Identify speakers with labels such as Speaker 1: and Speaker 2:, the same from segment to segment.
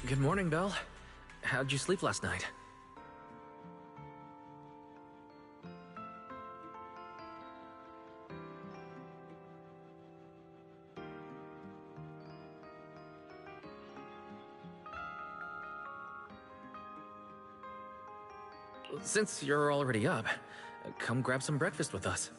Speaker 1: Good morning, Belle. How'd you sleep last night? Since you're already up, come grab some breakfast with us.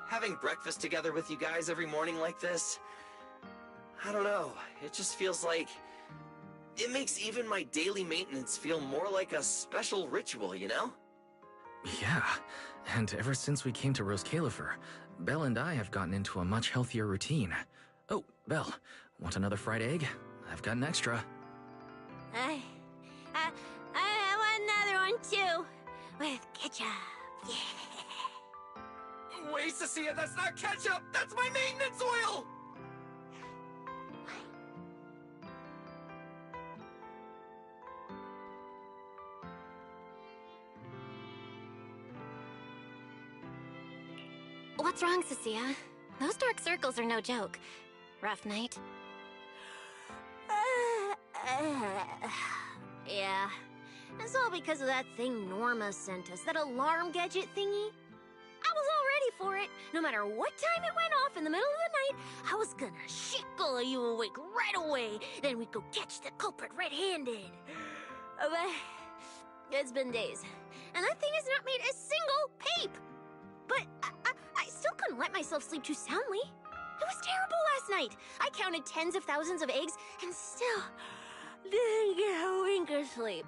Speaker 2: Having breakfast together with you guys every morning like this, I don't know, it just feels like it makes even my daily maintenance feel more like a special ritual, you know?
Speaker 1: Yeah, and ever since we came to Rose Califer, Belle and I have gotten into a much healthier routine. Oh, Belle, want another fried egg? I've got an extra.
Speaker 3: I want another one too, with ketchup. Yeah.
Speaker 2: Wait, Cecilia, that's not ketchup! That's my maintenance oil!
Speaker 3: What's wrong, Cecilia? Those dark circles are no joke. Rough night? Yeah. It's all because of that thing Norma sent us, that alarm gadget thingy. I was all ready for it. No matter what time it went off in the middle of the night, I was gonna shake all of you awake right away. Then we'd go catch the culprit red-handed. But it's been days, and that thing has not made a single peep. But I still couldn't let myself sleep too soundly. It was terrible last night. I counted tens of thousands of eggs and still didn't get a wink of sleep.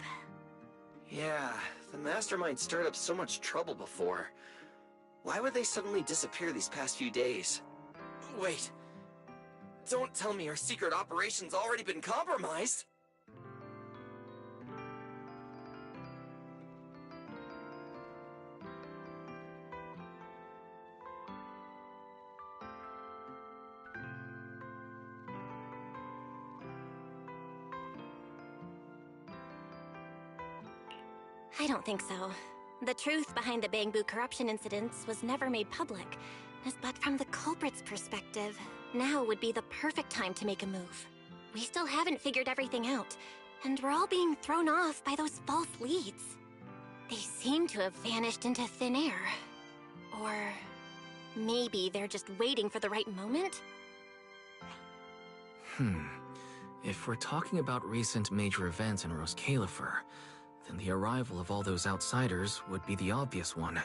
Speaker 2: Yeah, the mastermind stirred up so much trouble before. Why would they suddenly disappear these past few days? Wait, don't tell me our secret operation's already been compromised!
Speaker 3: I don't think so. The truth behind the Bamboo corruption incidents was never made public. But from the culprit's perspective, now would be the perfect time to make a move. We still haven't figured everything out, and we're all being thrown off by those false leads. They seem to have vanished into thin air. Or maybe they're just waiting for the right moment?
Speaker 1: If we're talking about recent major events in Rose Califer, then the arrival of all those outsiders would be the obvious one.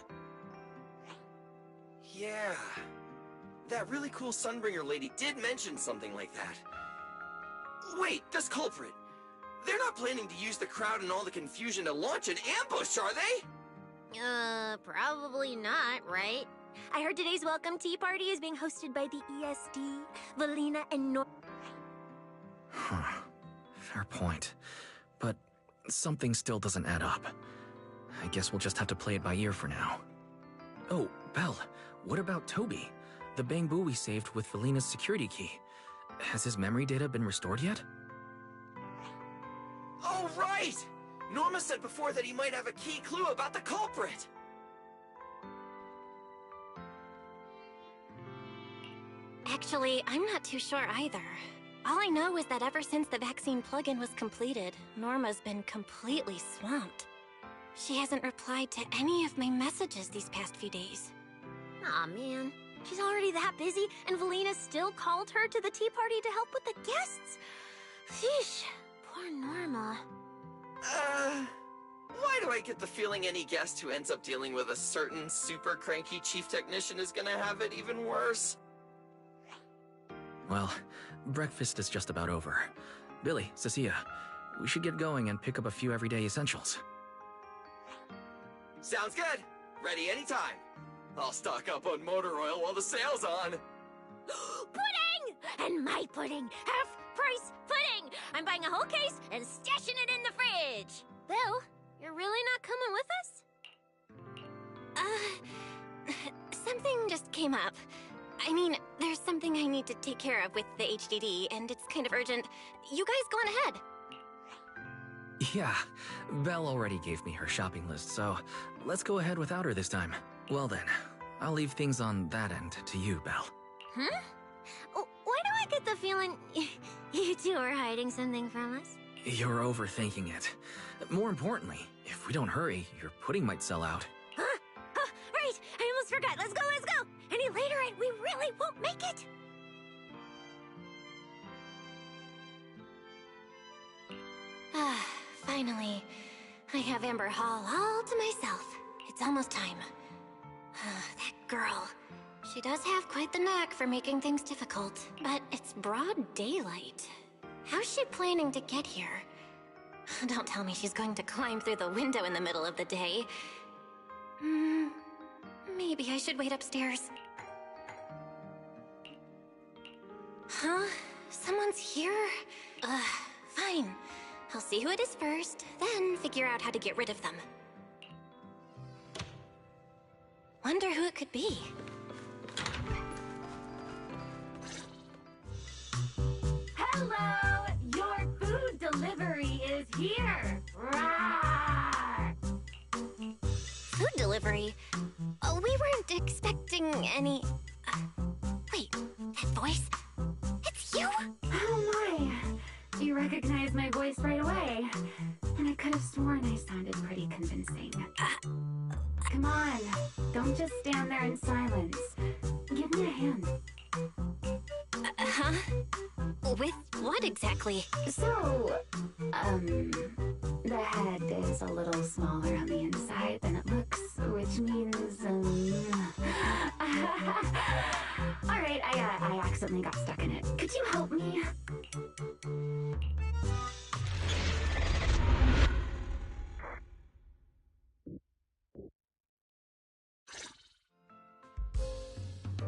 Speaker 2: Yeah, that really cool Sunbringer lady did mention something like that. Wait, this culprit! They're not planning to use the crowd and all the confusion to launch an ambush, are they?
Speaker 3: Probably not, right? I heard today's welcome tea party is being hosted by the ESD, Valina, and Nor-
Speaker 1: Fair point. But something still doesn't add up. I guess we'll just have to play it by ear for now. Oh, Belle, what about Toby? The Bamboo we saved with Valina's security key. Has his memory data been restored yet?
Speaker 2: Oh, right! Norma said before that he might have a key clue about the culprit!
Speaker 3: Actually, I'm not too sure either. All I know is that ever since the vaccine plugin was completed, Norma's been completely swamped.
Speaker 4: She hasn't replied to any of my messages these past few days.
Speaker 3: Aw, man. She's already that busy, and Valina still called her to the tea party to help with the guests? Sheesh. Poor Norma.
Speaker 2: Why do I get the feeling any guest who ends up dealing with a certain super cranky chief technician is gonna have it even worse?
Speaker 1: Well, breakfast is just about over. Billy, Cecilia, we should get going and pick up a few everyday essentials.
Speaker 2: Sounds good. Ready anytime. I'll stock up on motor oil while the sale's on.
Speaker 3: Pudding! And my pudding! Half-price pudding! I'm buying a whole case and stashing it in the fridge! Bill, you're really not coming with us?
Speaker 4: Something just came up. I mean, there's something I need to take care of with the HDD, and it's kind of urgent. You guys go on ahead.
Speaker 1: Yeah, Belle already gave me her shopping list, so let's go ahead without her this time. Well then, I'll leave things on that end to you, Belle.
Speaker 3: Huh? Why do I get the feeling you two are hiding something from us?
Speaker 1: You're overthinking it. More importantly, if we don't hurry, your pudding might sell out.
Speaker 3: Huh? Right! I almost forgot! Let's go, let's go! Any later and we really won't make it!
Speaker 4: Finally. I have Amber Hall all to myself. It's almost time. That girl. She does have quite the knack for making things difficult, but it's broad daylight. How's she planning to get here? Don't tell me she's going to climb through the window in the middle of the day. Maybe I should wait upstairs. Huh? Someone's here? Fine. I'll see who it is first, then figure out how to get rid of them. Wonder who it could be.
Speaker 5: Hello! Your food delivery is here! Rawr!
Speaker 4: Food delivery? Oh, we weren't expecting any... wait, that voice? It's you?
Speaker 5: Oh my! You recognized my voice right away. And I could have sworn I sounded pretty convincing. Come on, don't just stand there in silence. Give me a hand.
Speaker 4: Huh? With what exactly?
Speaker 5: So, the head is a little smaller on the inside than it looks, which means, Alright, I accidentally got stuck in it. Could you help me?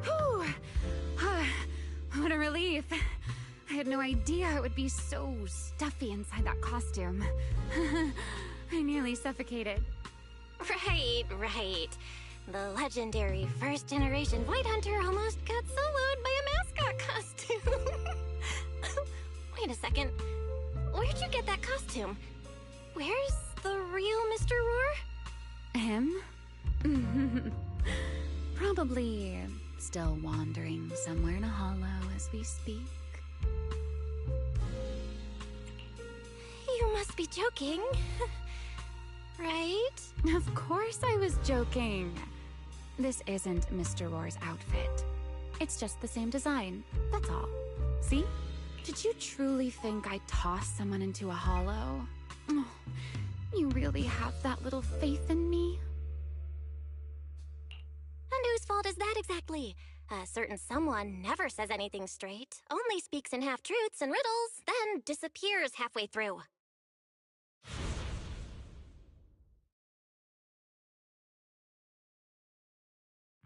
Speaker 6: Whew! What a relief. I had no idea it would be so stuffy inside that costume. I nearly suffocated.
Speaker 4: Right. The legendary first-generation White Hunter almost got soloed by a mascot costume. Wait a second. Where'd you get that costume? Where's the real Mr. Roar?
Speaker 6: Him? Probably still wandering somewhere in a hollow as we speak.
Speaker 4: You must be joking. Right?
Speaker 6: Of course I was joking. This isn't Mr. Roar's outfit. It's just the same design, that's all. See? Did you truly think I'd toss someone into a hollow? Oh, you really have that little faith in me?
Speaker 4: And whose fault is that exactly? A certain someone never says anything straight, only speaks in half-truths and riddles, then disappears halfway through.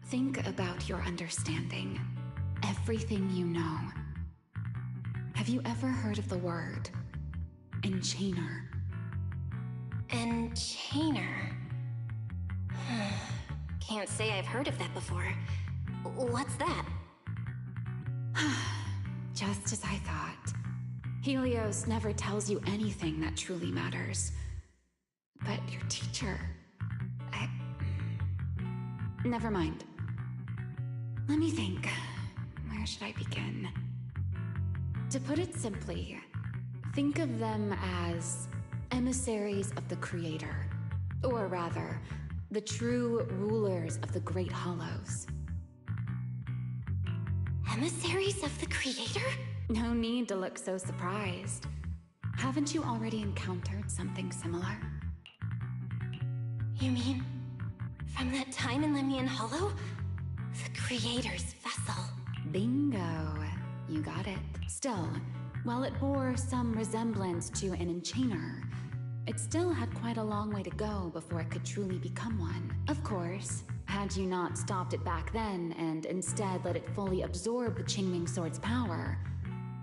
Speaker 6: Think about your understanding. Everything you know. Have you ever heard of the word enchainer?
Speaker 4: Enchainer? Can't say I've heard of that before. What's that?
Speaker 6: Just as I thought. Helios never tells you anything that truly matters. But your teacher... Never mind. Let me think. Where should I begin? To put it simply, think of them as emissaries of the Creator. Or rather, the true rulers of the Great Hollows.
Speaker 4: Emissaries of the Creator?
Speaker 6: No need to look so surprised. Haven't you already encountered something similar?
Speaker 4: You mean, from that time in Lemnian Hollow? The Creator's vessel.
Speaker 6: Bingo. You got it. Still, while it bore some resemblance to an enchainer, it still had quite a long way to go before it could truly become one. Of course, had you not stopped it back then and instead let it fully absorb the Qingming Sword's power,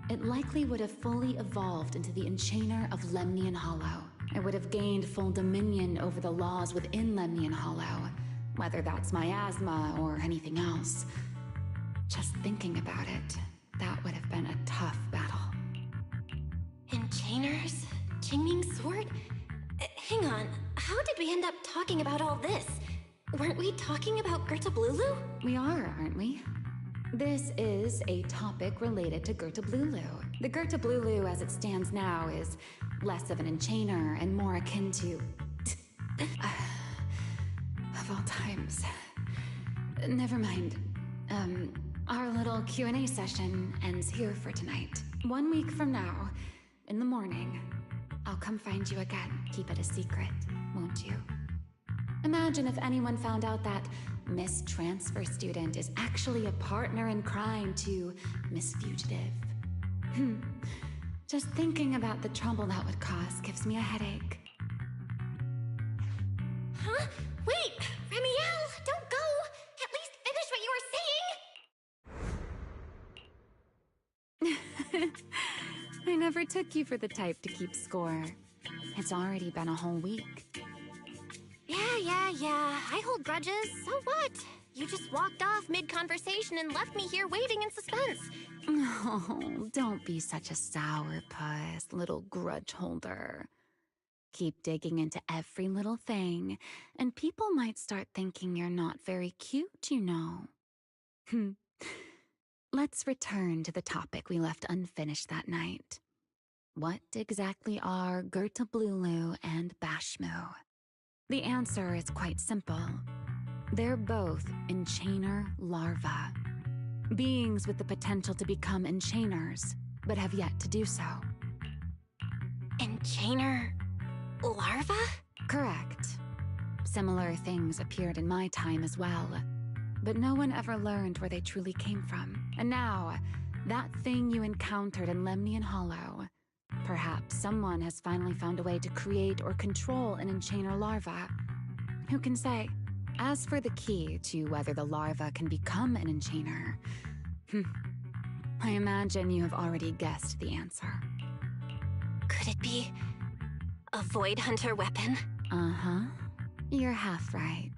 Speaker 6: it likely would have fully evolved into the Enchainer of Lemnian Hollow. It would have gained full dominion over the laws within Lemnian Hollow, whether that's miasma or anything else. Just thinking about it, that would have been a tough battle.
Speaker 4: Enchainers? Qingming Sword? Hang on, how did we end up talking about all this? Weren't we talking about Gertablulu?
Speaker 6: We are, aren't we? This is a topic related to Gertablulu. The Gertablulu as it stands now is less of an enchainer and more akin to... of all times. Never mind. Our little Q&A session ends here for tonight. 1 week from now, in the morning, I'll come find you again. Keep it a secret, won't you? Imagine if anyone found out that Miss Transfer Student is actually a partner in crime to Miss Fugitive. Just thinking about the trouble that would cause gives me a headache.
Speaker 4: Huh? Wait! Ramiel! Don't go! At least finish what you were saying!
Speaker 6: I never took you for the type to keep score. It's already been a whole week.
Speaker 3: Yeah. I hold grudges. So what? You just walked off mid-conversation and left me here waiting in suspense.
Speaker 6: Oh, don't be such a sourpuss, little grudge holder. Keep digging into every little thing, and people might start thinking you're not very cute, you know. Let's return to the topic we left unfinished that night. What exactly are Gertablulu and Bashmu? The answer is quite simple. They're both enchainer larvae. Beings with the potential to become enchainers, but have yet to do so.
Speaker 4: Enchainer... larva?
Speaker 6: Correct. Similar things appeared in my time as well, but no one ever learned where they truly came from. And now, that thing you encountered in Lemnian Hollow, perhaps someone has finally found a way to create or control an enchainer larva. Who can say? As for the key to whether the larva can become an enchainer, I imagine you have already guessed the answer.
Speaker 4: Could it be a Void Hunter weapon?
Speaker 6: Uh-huh. You're half right.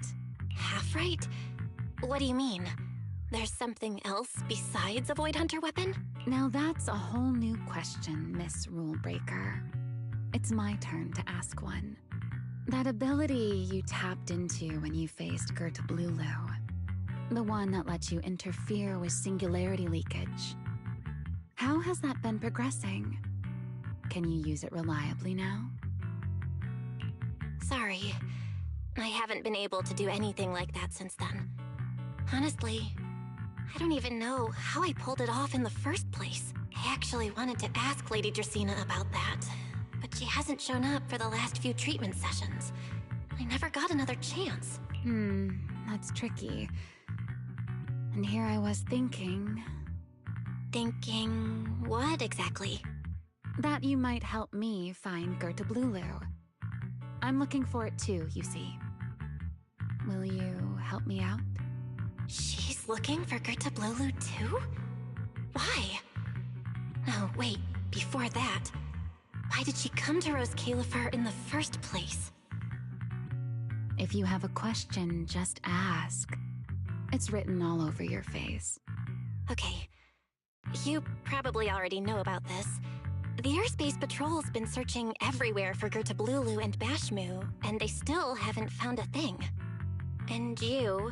Speaker 4: Half right? What do you mean? There's something else besides a Void Hunter weapon?
Speaker 6: Now that's a whole new question, Miss Rule Breaker. It's my turn to ask one. That ability you tapped into when you faced Gertablulu, the one that lets you interfere with singularity leakage, how has that been progressing? Can you use it reliably now?
Speaker 4: Sorry. I haven't been able to do anything like that since then. Honestly, I don't even know how I pulled it off in the first place. I actually wanted to ask Lady Dracaena about that, but she hasn't shown up for the last few treatment sessions. I never got another chance.
Speaker 6: That's tricky. And here I was thinking...
Speaker 4: Thinking what exactly?
Speaker 6: That you might help me find Gertablulu. I'm looking for it too, you see. Will you help me out?
Speaker 4: She's looking for Gertablulu too? Why? No, wait, before that, why did she come to Rose Califer in the first place?
Speaker 6: If you have a question, just ask. It's written all over your face.
Speaker 4: Okay, you probably already know about this. The Airspace Patrol's been searching everywhere for Gertablulu and Bashmu, and they still haven't found a thing. And you,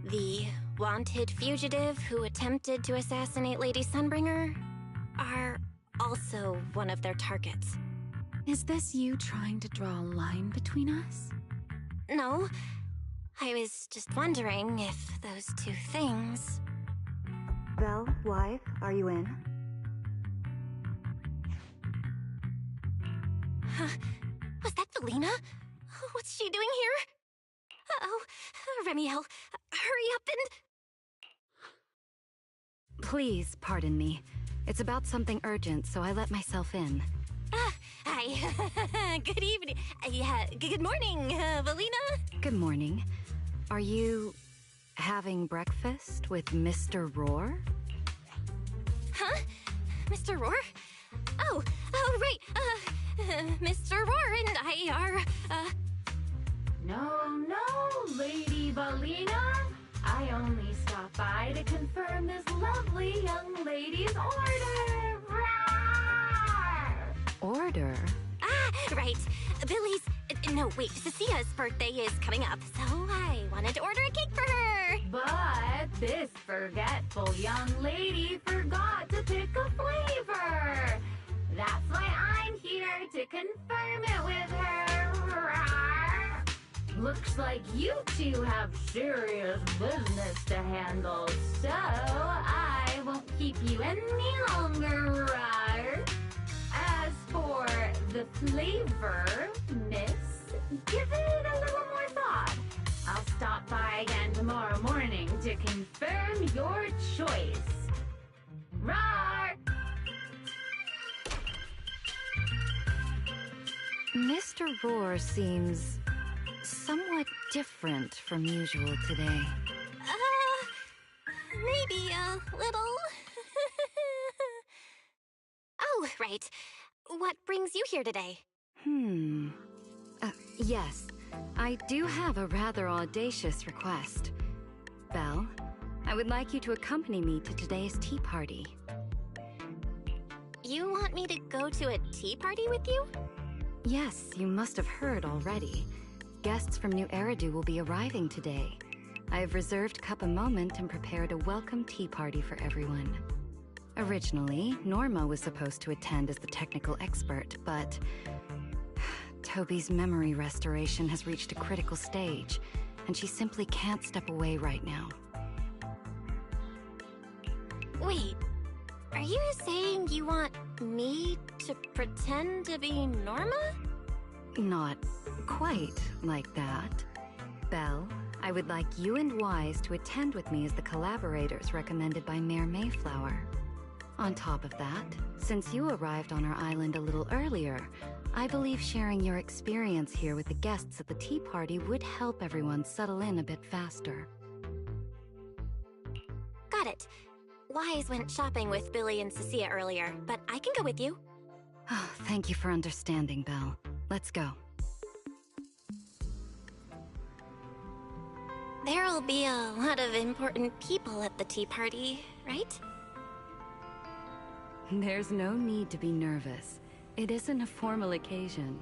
Speaker 4: the wanted fugitive who attempted to assassinate Lady Sunbringer, are also one of their targets.
Speaker 6: Is this you trying to draw a line between us?
Speaker 4: No. I was just wondering if those two things...
Speaker 7: Belle, wife, are you in?
Speaker 4: Huh? Was that Felina? What's she doing here? Uh-oh. Ramiel, hurry up and...
Speaker 6: Please pardon me. It's about something urgent, so I let myself in.
Speaker 4: Hi. Good evening. Yeah, good morning, Felina.
Speaker 6: Good morning. Are you having breakfast with Mr. Roar?
Speaker 4: Huh? Mr. Roar? Oh, right. Mr. Roar and I are,
Speaker 5: No, Lady Belina. I only stopped by to confirm this lovely young lady's order.
Speaker 6: Order?
Speaker 4: Right. Billy's... No, wait, Cecia's birthday is coming up, so I wanted to order a cake for her.
Speaker 5: But this forgetful young lady forgot to pick a flavor. That's why I'm here to confirm it with her. Looks like you two have serious business to handle, so I won't keep you any longer. As for the flavor, miss, give it a little more thought. I'll stop by again tomorrow morning to confirm your choice. Roar!
Speaker 6: Mr. Roar seems somewhat different from usual today.
Speaker 4: Maybe a little. Oh, right. What brings you here today?
Speaker 6: Yes. I do have a rather audacious request. Belle, I would like you to accompany me to today's tea party.
Speaker 4: You want me to go to a tea party with you?
Speaker 6: Yes, you must have heard already. Guests from New Eridu will be arriving today. I have reserved Cup a Moment and prepared a welcome tea party for everyone. Originally, Norma was supposed to attend as the technical expert, but Toby's memory restoration has reached a critical stage, and she simply can't step away right now.
Speaker 4: Wait, are you saying you want me to pretend to be Norma?
Speaker 6: Not quite like that. Belle, I would like you and Wise to attend with me as the collaborators recommended by Mayor Mayflower. On top of that, since you arrived on our island a little earlier, I believe sharing your experience here with the guests at the tea party would help everyone settle in a bit faster.
Speaker 4: Got it. Wise went shopping with Billy and Cecilia earlier, but I can go with you.
Speaker 6: Oh, thank you for understanding, Belle. Let's go.
Speaker 4: There'll be a lot of important people at the tea party, right?
Speaker 6: There's no need to be nervous. It isn't a formal occasion.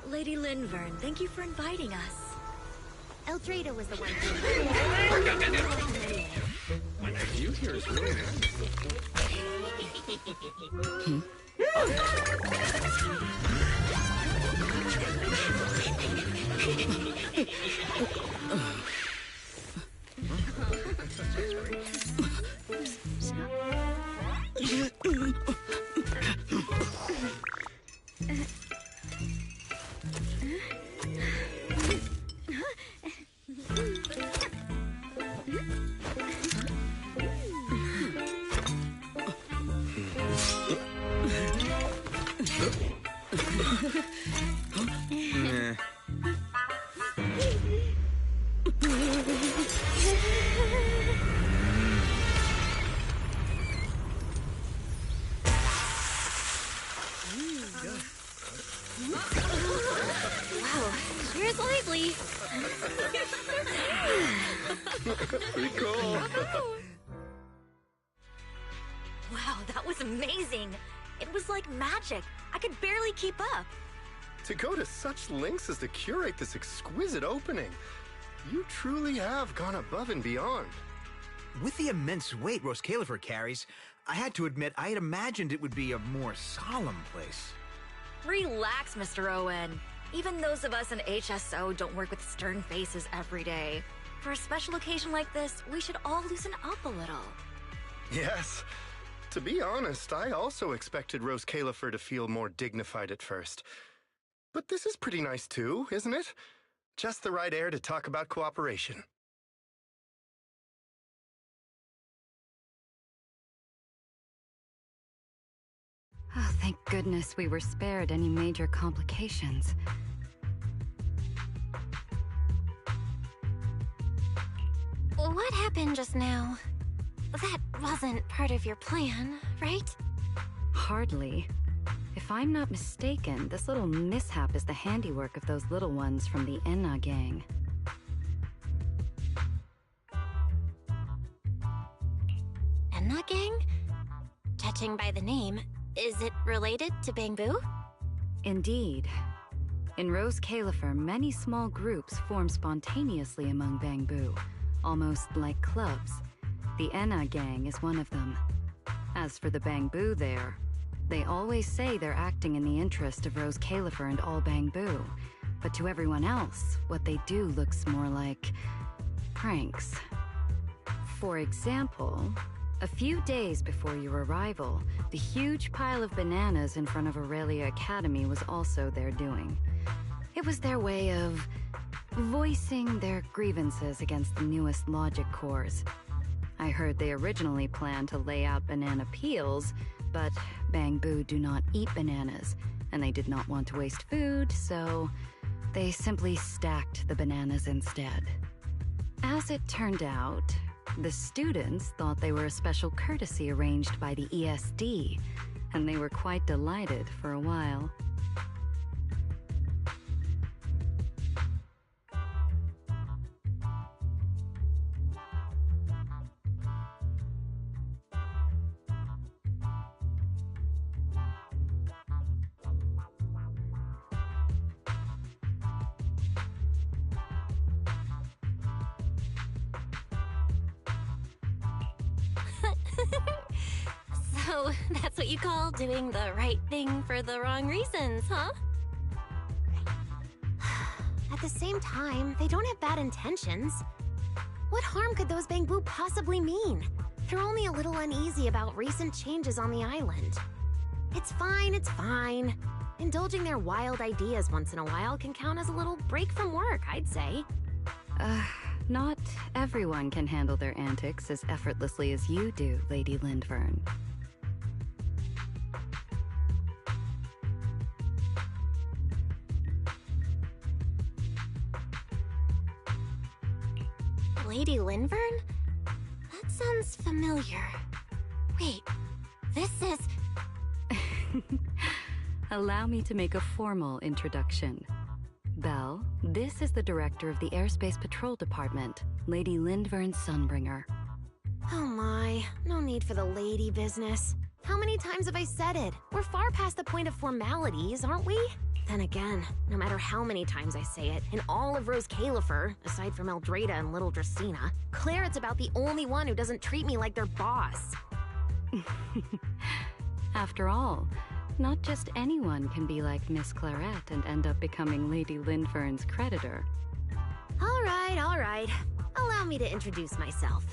Speaker 8: Lady Linvern, thank you for inviting us.
Speaker 3: Eldrada was the one
Speaker 9: My nephew here is really nice.
Speaker 4: Wow, cheers lively.
Speaker 9: Pretty cool.
Speaker 8: Wow, that was amazing. It was like magic. I could barely keep up.
Speaker 9: To go to such lengths as to curate this exquisite opening, you truly have gone above and beyond.
Speaker 10: With the immense weight Rose Califer carries, I had to admit I had imagined it would be a more solemn place.
Speaker 8: Relax, Mr. Owen. Even those of us in HSO don't work with stern faces every day. For a special occasion like this, we should all loosen up a little.
Speaker 9: Yes. To be honest, I also expected Rose Califer to feel more dignified at first. But this is pretty nice too, isn't it? Just the right air to talk about cooperation.
Speaker 6: Oh, thank goodness we were spared any major complications.
Speaker 4: What happened just now? That wasn't part of your plan, right?
Speaker 6: Hardly. If I'm not mistaken, this little mishap is the handiwork of those little ones from the Enna gang.
Speaker 4: Enna gang? Judging by the name, is it related to Bangbu?
Speaker 6: Indeed. In Rose Califer, many small groups form spontaneously among Bangbu, almost like clubs. The Enna gang is one of them. As for the Bangbu there, they always say they're acting in the interest of Rose Califer and all Bangbu, but to everyone else, what they do looks more like pranks. For example, a few days before your arrival, the huge pile of bananas in front of Aurelia Academy was also their doing. It was their way of voicing their grievances against the newest logic cores. I heard they originally planned to lay out banana peels, but Bangbu do not eat bananas, and they did not want to waste food, so they simply stacked the bananas instead. As it turned out, the students thought they were a special courtesy arranged by the ESD, and they were quite delighted for a while.
Speaker 4: So, that's what you call doing the right thing for the wrong reasons, huh?
Speaker 3: At the same time, they don't have bad intentions. What harm could those Bangbu possibly mean? They're only a little uneasy about recent changes on the island. It's fine, it's fine. Indulging their wild ideas once in a while can count as a little break from work, I'd say.
Speaker 6: Not everyone can handle their antics as effortlessly as you do, Lady Lindvern.
Speaker 4: Lady Lindvern? That sounds familiar. Wait, this is...
Speaker 6: Allow me to make a formal introduction. Belle, this is the director of the Airspace Patrol Department, Lady Lindvern Sunbringer.
Speaker 3: Oh my, no need for the lady business. How many times have I said it? We're far past the point of formalities, aren't we? Then again, no matter how many times I say it, in all of Rose Califer, aside from Eldrada and Little Dracena, Claret's about the only one who doesn't treat me like their boss.
Speaker 6: After all, not just anyone can be like Miss Claret and end up becoming Lady Lindvern's creditor.
Speaker 3: All right. Allow me to introduce myself.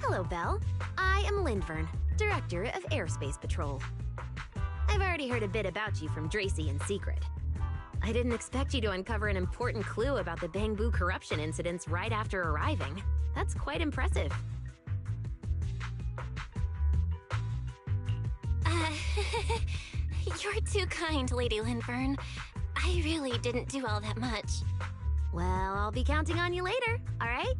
Speaker 3: Hello, Belle. I am Lindvern, Director of Airspace Patrol. I've already heard a bit about you from Dracy in secret. I didn't expect you to uncover an important clue about the Bangbu corruption incidents right after arriving. That's quite impressive.
Speaker 4: You're too kind, Lady Lindvern. I really didn't do all that much.
Speaker 3: Well, I'll be counting on you later, all right?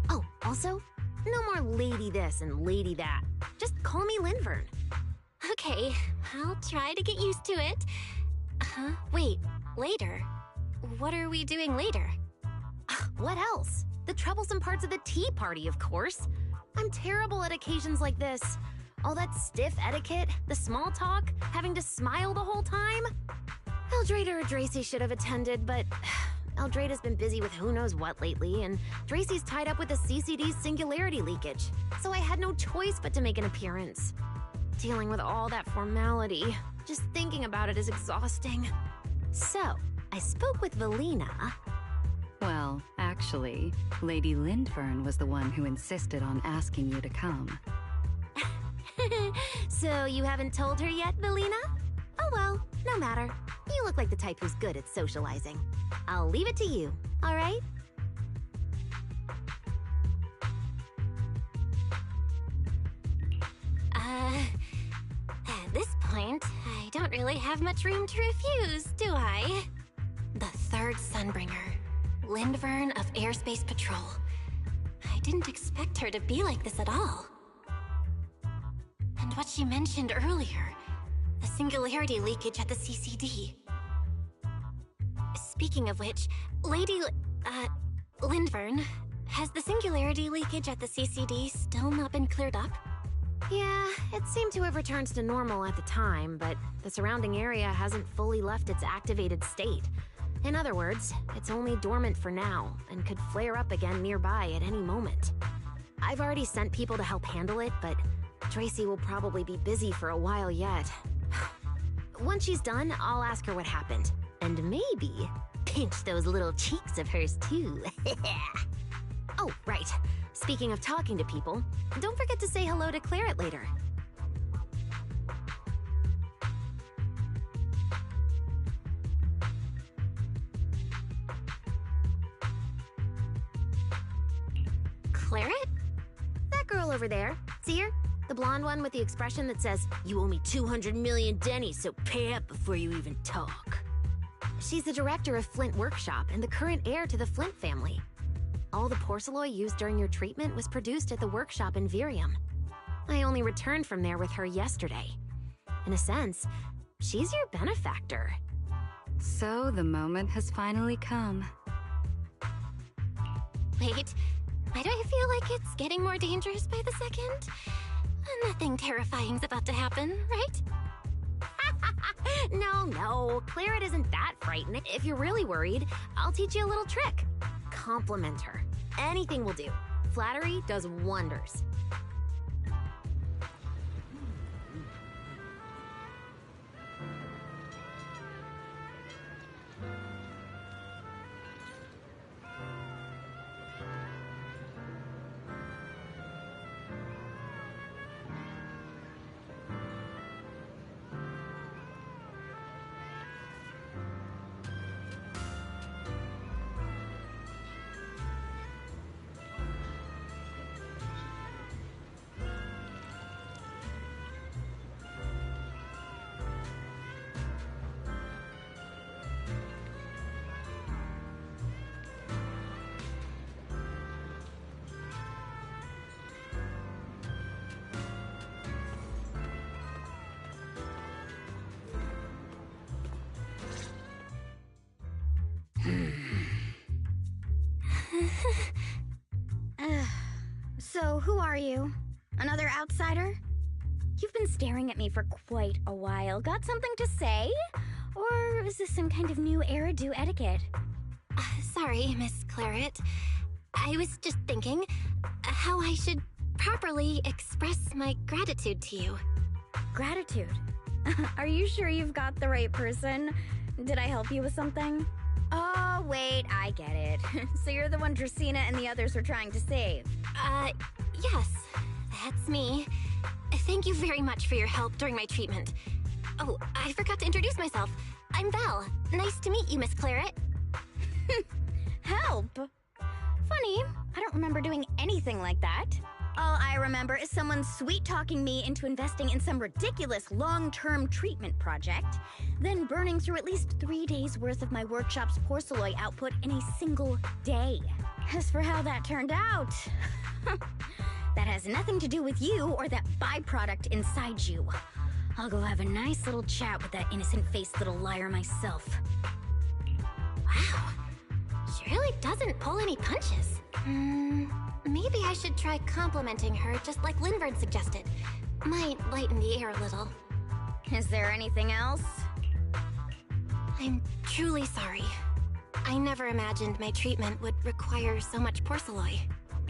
Speaker 3: Oh, also, no more lady this and lady that. Just call me Lindvern.
Speaker 4: Okay, I'll try to get used to it. Wait, later? What are we doing later?
Speaker 3: What else? The troublesome parts of the tea party, of course. I'm terrible at occasions like this. All that stiff etiquette, the small talk, having to smile the whole time. Eldrader or Dracy should have attended, but Eldrada's been busy with who knows what lately, and Dracy's tied up with the CCD's singularity leakage, so I had no choice but to make an appearance. Dealing with all that formality, just thinking about it is exhausting. So, I spoke with Valina.
Speaker 11: Well, actually, Lady Lindvern was the one who insisted on asking you to come.
Speaker 3: So you haven't told her yet, Valina? Oh well, no matter. You look like the type who's good at socializing. I'll leave it to you, all right?
Speaker 4: At this point, I don't really have much room to refuse, do I? The third Sunbringer, Lindvern of Airspace Patrol. I didn't expect her to be like this at all. And what she mentioned earlier, the singularity leakage at the CCD. Speaking of which, Lindvern, has the singularity leakage at the CCD still not been cleared up?
Speaker 3: Yeah, it seemed to have returned to normal at the time, but the surrounding area hasn't fully left its activated state. In other words, it's only dormant for now, and could flare up again nearby at any moment. I've already sent people to help handle it, but Tracy will probably be busy for a while yet. Once she's done, I'll ask her what happened. And maybe pinch those little cheeks of hers too. Oh, right. Speaking of talking to people, don't forget to say hello to Claret later.
Speaker 4: Claret?
Speaker 3: That girl over there. See her? The blonde one with the expression that says, "You owe me 200 million dennies, so pay up before you even talk." She's the director of Flint Workshop and the current heir to the Flint family. All the porcelain used during your treatment was produced at the workshop in Virium. I only returned from there with her yesterday. In a sense, she's your benefactor.
Speaker 11: So the moment has finally come.
Speaker 4: Wait, why do I feel like it's getting more dangerous by the second? Nothing terrifying's about to happen, right?
Speaker 3: No, Claret isn't that frightening. If you're really worried, I'll teach you a little trick. Compliment her. Anything will do. Flattery does wonders.
Speaker 12: So, who are you? Another outsider? You've been staring at me for quite a while. Got something to say? Or is this some kind of new era-do etiquette?
Speaker 4: Sorry, Miss Claret. I was just thinking how I should properly express my gratitude to you.
Speaker 12: Gratitude? Are you sure you've got the right person? Did I help you with something? Oh, wait, I get it. So you're the one Dracena and the others are trying to save.
Speaker 4: Yes, that's me. Thank you very much for your help during my treatment. Oh, I forgot to introduce myself. I'm Val. Nice to meet you, Miss Claret.
Speaker 12: Help? Funny, I don't remember doing anything like that. All I remember is someone sweet-talking me into investing in some ridiculous long-term treatment project, then burning through at least 3 days' worth of my workshop's porcelain output in a single day. As for how that turned out, that has nothing to do with you or that byproduct inside you. I'll go have a nice little chat with that innocent-faced little liar myself.
Speaker 4: Wow, she really doesn't pull any punches. Maybe I should try complimenting her just like Lindbergh suggested. Might lighten the air a little.
Speaker 12: Is there anything else?
Speaker 4: I'm truly sorry. I never imagined my treatment would require so much porcelain.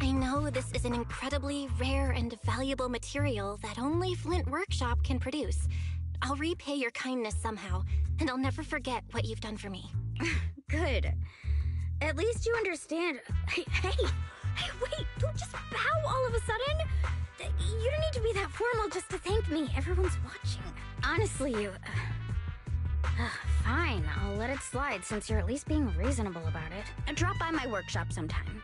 Speaker 4: I know this is an incredibly rare and valuable material that only Flint Workshop can produce. I'll repay your kindness somehow, and I'll never forget what you've done for me.
Speaker 12: Good. At least you understand. Hey, wait, don't just bow all of a sudden. You don't need to be that formal just to thank me. Everyone's watching. Honestly, you... fine, I'll let it slide since you're at least being reasonable about it. Drop by my workshop sometime.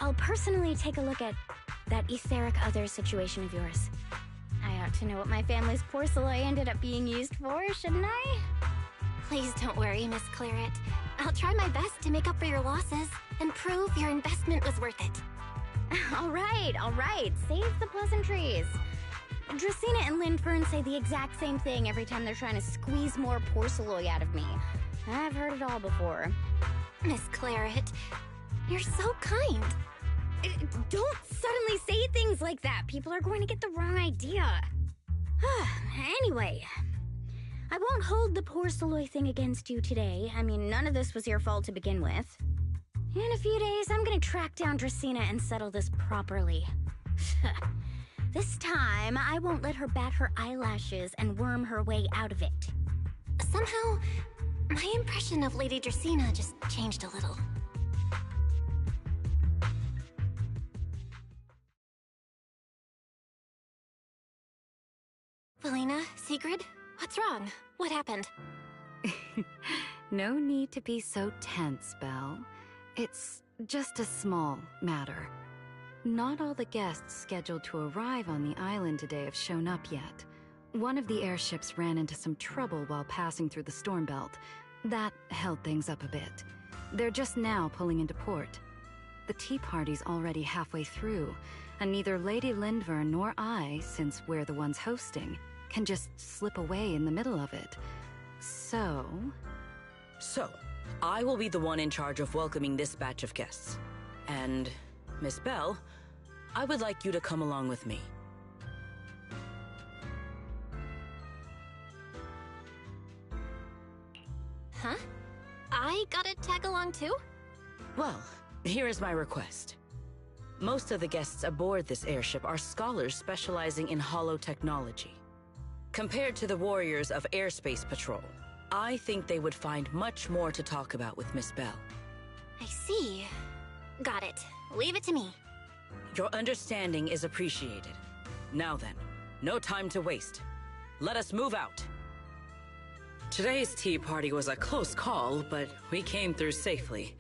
Speaker 12: I'll personally take a look at that etheric other situation of yours. I ought to know what my family's porcelain ended up being used for, shouldn't I?
Speaker 4: Please don't worry, Miss Claret. I'll try my best to make up for your losses and prove your investment was worth it.
Speaker 12: All right. Save the pleasantries. Dracena and Lindfern say the exact same thing every time they're trying to squeeze more porcelain out of me. I've heard it all before.
Speaker 4: Miss Claret, you're so kind.
Speaker 12: Don't suddenly say things like that. People are going to get the wrong idea. Anyway, I won't hold the porcelain thing against you today. I mean, none of this was your fault to begin with. In a few days, I'm gonna track down Dracena and settle this properly. This time, I won't let her bat her eyelashes and worm her way out of it.
Speaker 4: Somehow, my impression of Lady Dracena just changed a little. Felina, Sigrid, what's wrong? What happened?
Speaker 11: No need to be so tense, Belle. It's just a small matter. Not all the guests scheduled to arrive on the island today have shown up yet. One of the airships ran into some trouble while passing through the storm belt. That held things up a bit. They're just now pulling into port. The tea party's already halfway through, and neither Lady Lindvern nor I, since we're the ones hosting, can just slip away in the middle of it. So,
Speaker 13: I will be the one in charge of welcoming this batch of guests. And, Miss Belle, I would like you to come along with me.
Speaker 4: Huh? I gotta tag along too?
Speaker 13: Well, here is my request. Most of the guests aboard this airship are scholars specializing in holotechnology. Compared to the warriors of Airspace Patrol, I think they would find much more to talk about with Miss Belle.
Speaker 4: I see. Got it. Leave it to me.
Speaker 13: Your understanding is appreciated. Now then, no time to waste. Let us move out. Today's tea party was a close call, but we came through safely.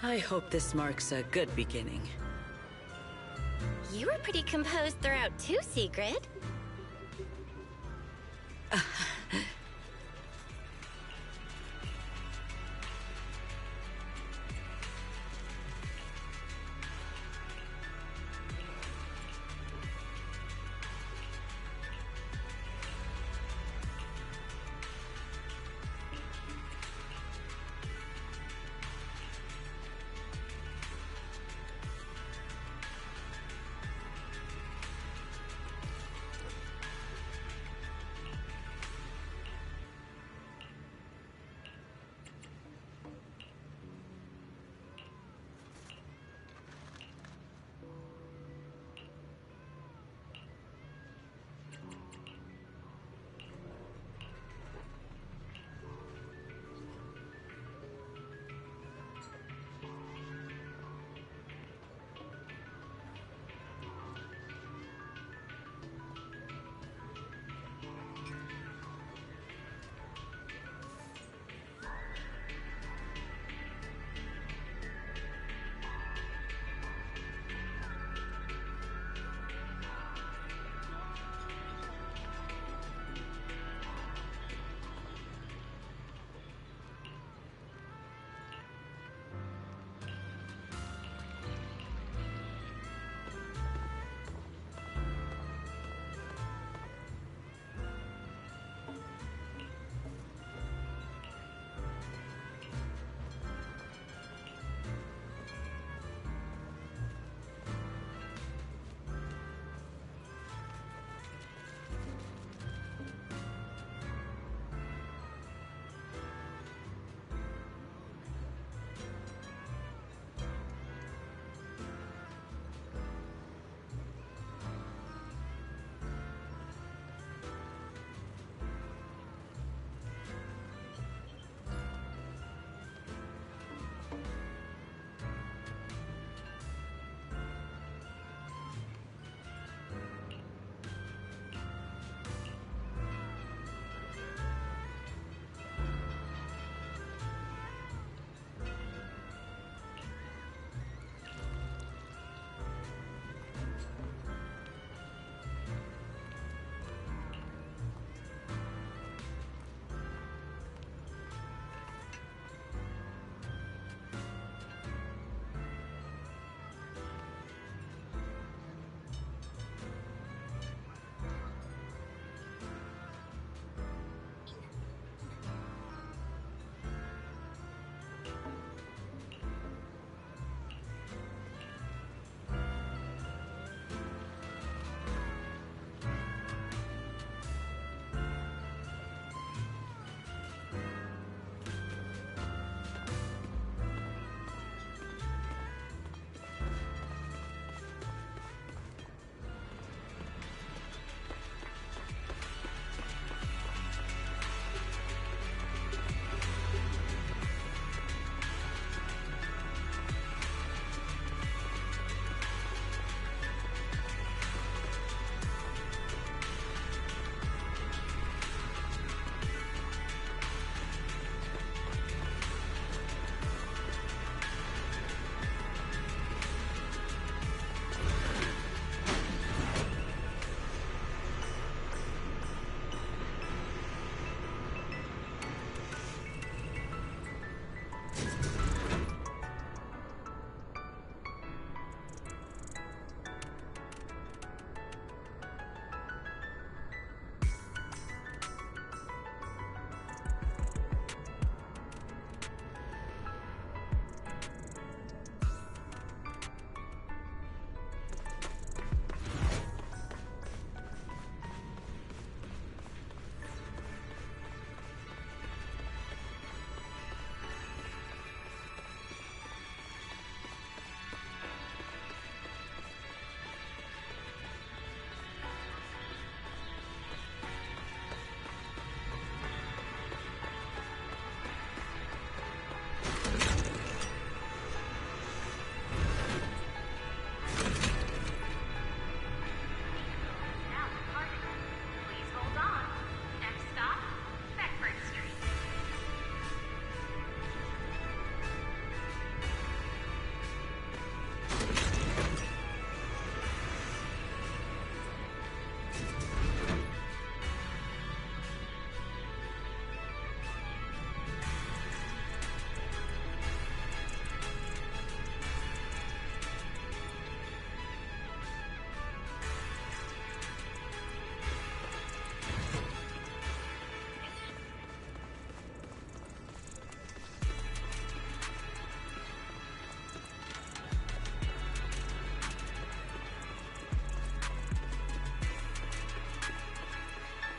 Speaker 13: I hope this marks a good beginning.
Speaker 4: You were pretty composed throughout too, Sigrid.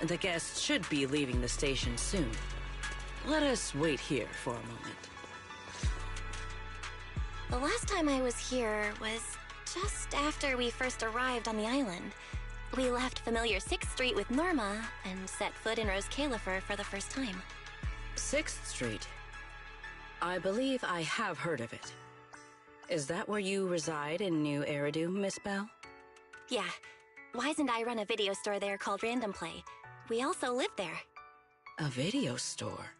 Speaker 13: The guests should be leaving the station soon. Let us wait here for a moment.
Speaker 4: The last time I was here was just after we first arrived on the island. We left familiar 6th Street with Norma and set foot in Rose Califer for the first time.
Speaker 13: 6th Street. I believe I have heard of it. Is that where you reside in New Eridu, Miss Bell?
Speaker 4: Yeah. Wise and I run a video store there called Random Play. We also live there.
Speaker 13: A video store?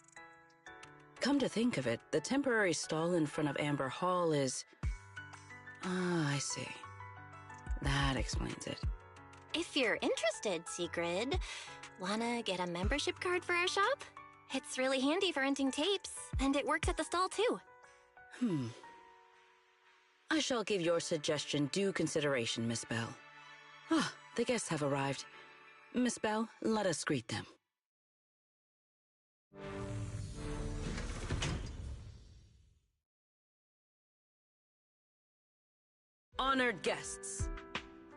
Speaker 13: Come to think of it, the temporary stall in front of Amber Hall is... Ah, I see. That explains it.
Speaker 4: If you're interested, Sigrid, wanna get a membership card for our shop? It's really handy for renting tapes, and it works at the stall too.
Speaker 13: I shall give your suggestion due consideration, Miss Bell. Ah, the guests have arrived. Miss Bell, let us greet them. Honored guests,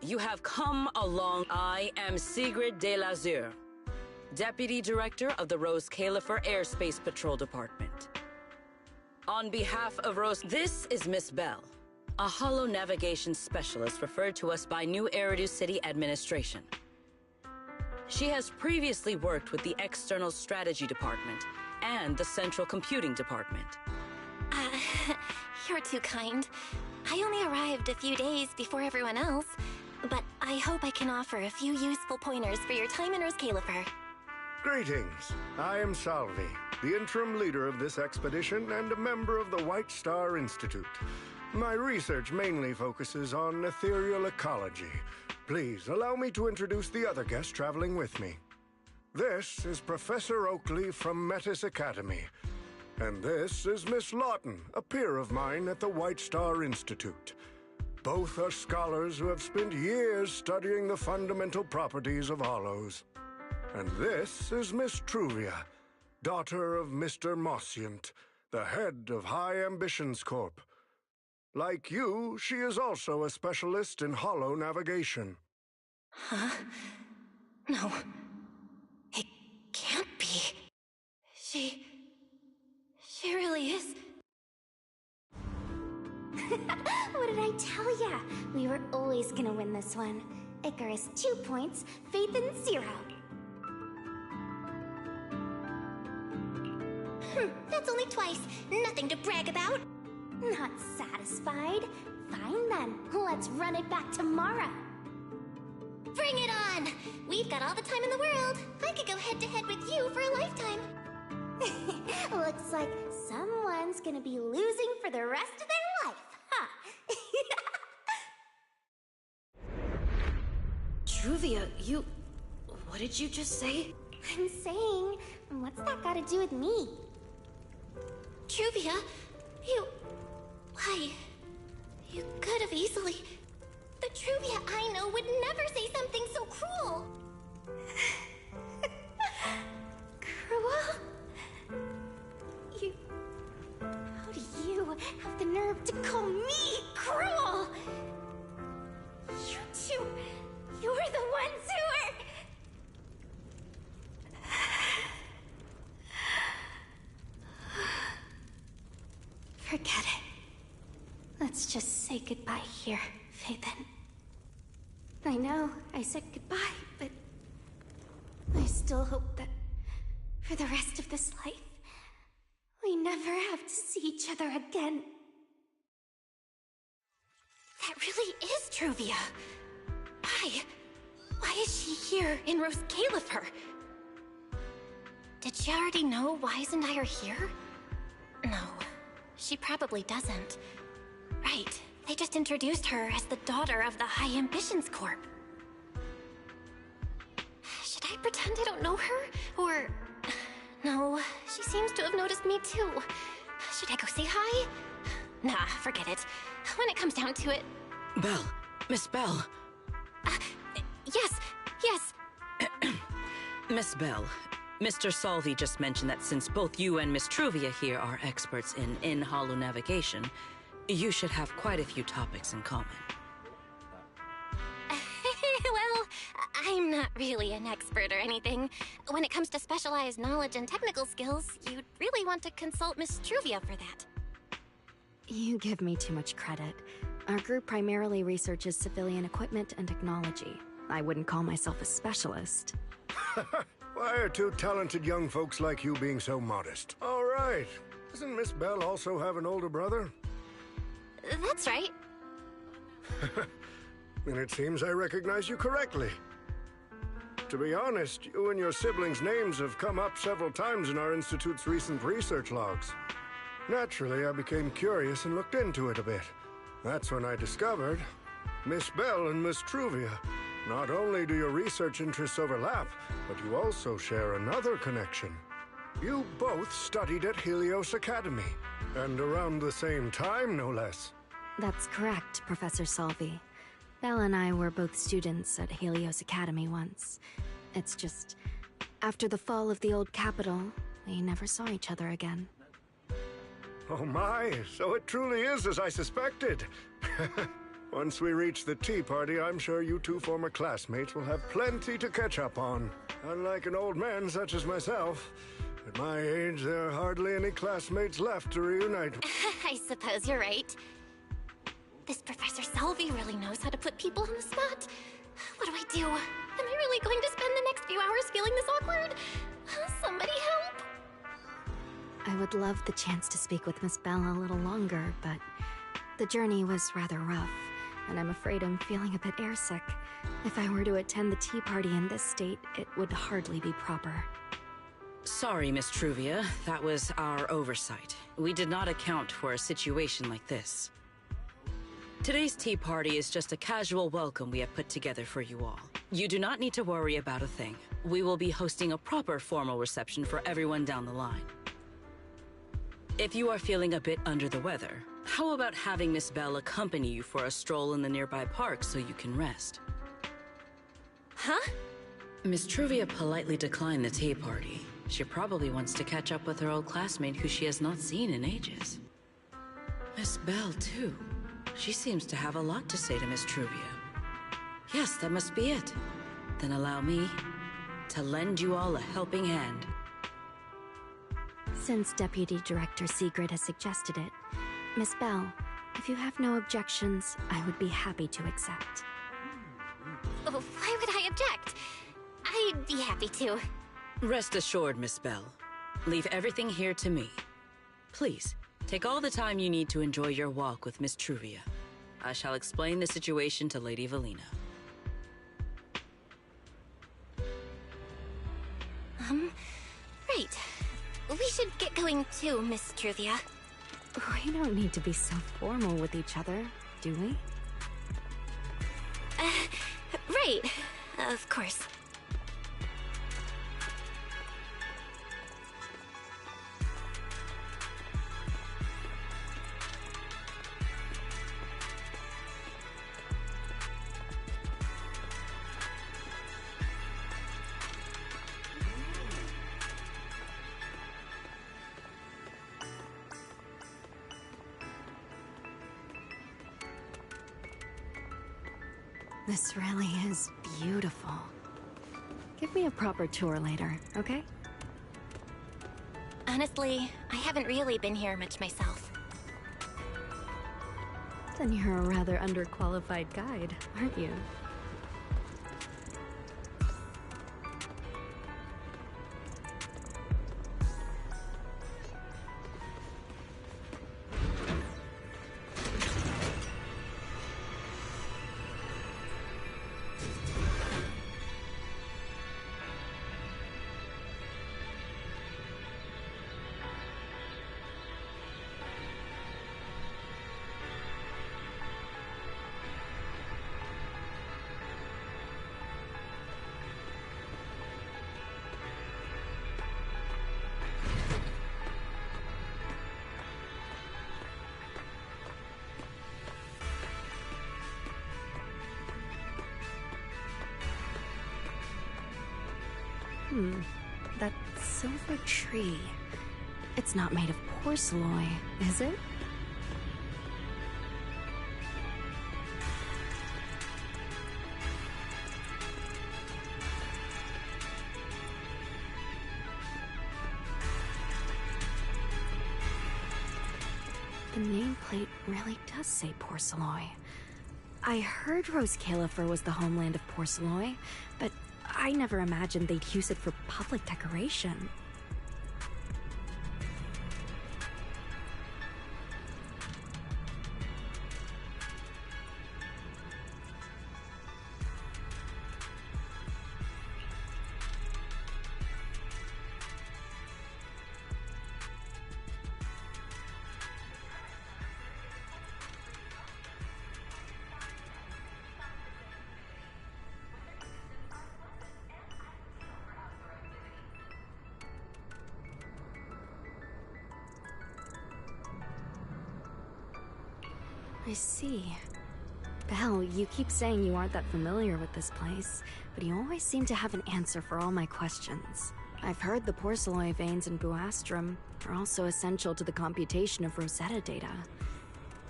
Speaker 13: you have come along. I am Sigrid de Lazure, Deputy Director of the Rose Califer Airspace Patrol Department. On behalf of Rose, this is Miss Bell, a holo navigation specialist referred to us by New Eridu City Administration. She has previously worked with the External Strategy Department and the Central Computing Department.
Speaker 4: You're too kind. I only arrived a few days before everyone else, but I hope I can offer a few useful pointers for your time in Rose Califer.
Speaker 9: Greetings. I am Salvi, the interim leader of this expedition and a member of the White Star Institute. My research mainly focuses on ethereal ecology. Please allow me to introduce the other guest traveling with me. This is Professor Oakley from Metis Academy. And this is Miss Lawton, a peer of mine at the White Star Institute. Both are scholars who have spent years studying the fundamental properties of hollows. And this is Miss Truvia, daughter of Mr. Mossient, the head of High Ambitions Corp. Like you, she is also a specialist in hollow navigation.
Speaker 4: Huh? No. It can't be. She really is.
Speaker 12: What did I tell ya? We were always gonna win this one. Icarus 2 points, Phaethon 0.
Speaker 3: That's only twice. Nothing to brag about.
Speaker 12: Not satisfied? Fine then, let's run it back tomorrow.
Speaker 3: Bring it on! We've got all the time in the world. I could go head-to-head with you for a lifetime.
Speaker 12: Looks like someone's gonna be losing for the rest of their life, huh?
Speaker 8: Truvia, you... What did you just say?
Speaker 12: I'm saying, what's that got to do with me?
Speaker 3: Truvia, why? You could have easily... The Truvia I know would never say something so cruel.
Speaker 12: Cruel? How do you have the nerve to call me cruel? You two, you're the ones who are... Forget it. Let's just say goodbye here, Phaethon. I know I said goodbye, but I still hope that for the rest of this life, we never have to see each other again.
Speaker 4: That really is Truvia. Why is she here in Rose Califer? Did she already know Wise and I are here? No, she probably doesn't. Right, they just introduced her as the daughter of the High Ambitions Corp. Should I pretend I don't know her? Or... No, she seems to have noticed me too. Should I go say hi? Nah, forget it. When it comes down to it...
Speaker 13: Bell. Miss Bell.
Speaker 4: Yes.
Speaker 13: Miss Bell, Mr. Salvi just mentioned that since both you and Miss Truvia here are experts in hollow navigation, you should have quite a few topics in common.
Speaker 4: Well, I'm not not really an expert or anything. When it comes to specialized knowledge and technical skills, you'd really want to consult Miss Truvia for that.
Speaker 11: You give me too much credit. Our group primarily researches civilian equipment and technology. I wouldn't call myself a specialist.
Speaker 14: Why are two talented young folks like you being so modest? All right. Doesn't Miss Bell also have an older brother?
Speaker 4: That's right.
Speaker 14: Then it seems I recognize you correctly. To be honest, you and your siblings' names have come up several times in our Institute's recent research logs. Naturally, I became curious and looked into it a bit. That's when I discovered Miss Bell and Miss Truvia. Not only do your research interests overlap, but you also share another connection. You both studied at Helios Academy, and around the same time, no less.
Speaker 11: That's correct, Professor Salvi. Belle and I were both students at Helios Academy once. It's just, after the fall of the old capital, we never saw each other again.
Speaker 14: Oh my, so it truly is as I suspected. Once we reach the tea party, I'm sure you two former classmates will have plenty to catch up on. Unlike an old man such as myself, at my age, there are hardly any classmates left to reunite.
Speaker 4: I suppose you're right. This Professor Salvi really knows how to put people on the spot. What do I do? Am I really going to spend the next few hours feeling this awkward? Somebody help!
Speaker 11: I would love the chance to speak with Miss Bell a little longer, but the journey was rather rough, and I'm afraid I'm feeling a bit airsick. If I were to attend the tea party in this state, it would hardly be proper.
Speaker 13: Sorry, Miss Truvia. That was our oversight. We did not account for a situation like this. Today's tea party is just a casual welcome we have put together for you all. You do not need to worry about a thing. We will be hosting a proper formal reception for everyone down the line. If you are feeling a bit under the weather, how about having Miss Bell accompany you for a stroll in the nearby park so you can rest?
Speaker 4: Huh?
Speaker 13: Miss Truvia politely declined the tea party. She probably wants to catch up with her old classmate who she has not seen in ages. Miss Bell, too. She seems to have a lot to say to Miss Truvia. Yes, that must be it. Then allow me to lend you all a helping hand.
Speaker 11: Since Deputy Director Sigrid has suggested it, Miss Bell, if you have no objections, I would be happy to accept.
Speaker 4: Oh, why would I object? I'd be happy to.
Speaker 13: Rest assured, Miss Bell. Leave everything here to me. Please, take all the time you need to enjoy your walk with Miss Truvia. I shall explain the situation to Lady Valina.
Speaker 4: Right. We should get going too, Miss Truvia.
Speaker 11: We don't need to be so formal with each other, do we?
Speaker 4: Right. Of course.
Speaker 11: This really is beautiful. Give me a proper tour later, okay?
Speaker 4: Honestly, I haven't really been here much myself.
Speaker 11: Then you're a rather underqualified guide, aren't you? That silver tree. It's not made of porcelain, is it?
Speaker 6: The nameplate really does say Porceloy. I heard Rose Califer was the homeland of Porceloy, but I never imagined they'd use it for public decoration. I see. Belle, you keep saying you aren't that familiar with this place, but you always seem to have an answer for all my questions. I've heard the Porceloy veins in Buastrum are also essential to the computation of Rosetta data.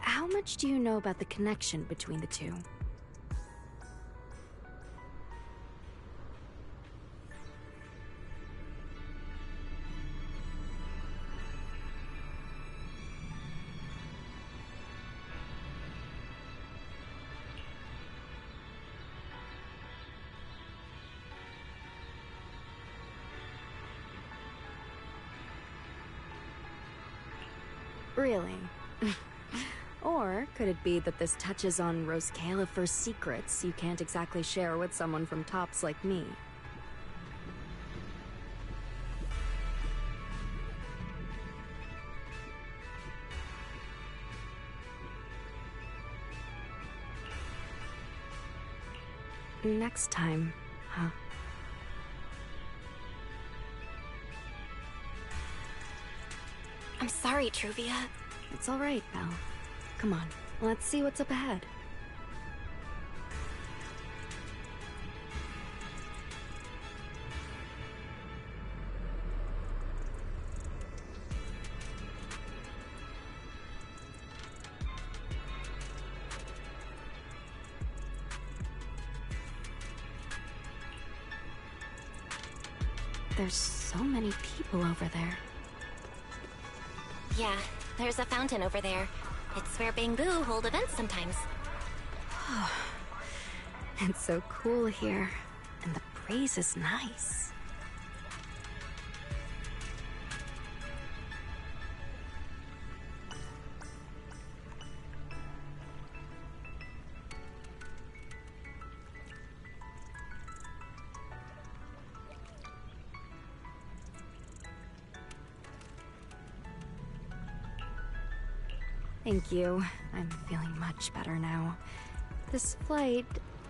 Speaker 6: How much do you know about the connection between the two? Really? Or could it be that this touches on Rose Califer's secrets you can't exactly share with someone from Tops like me? Next time, huh?
Speaker 4: I'm sorry, Truvia.
Speaker 6: It's all right, Belle. Come on, let's see what's up ahead. There's so many people over there.
Speaker 4: Yeah, there's a fountain over there. It's where Bangbu hold events sometimes.
Speaker 6: It's so cool here, and the breeze is nice. Thank you. I'm feeling much better now. This flight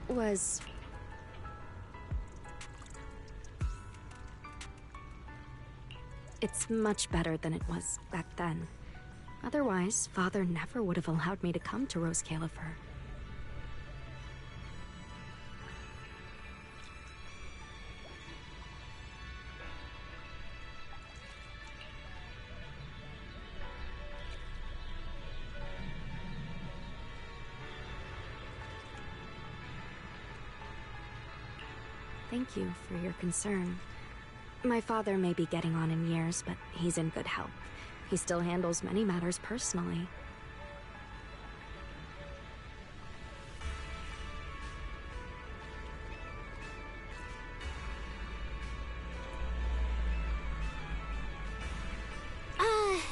Speaker 6: was... It's much better than it was back then. Otherwise, Father never would have allowed me to come to Rose Califer. Thank you for your concern. My father may be getting on in years, but he's in good health. He still handles many matters personally.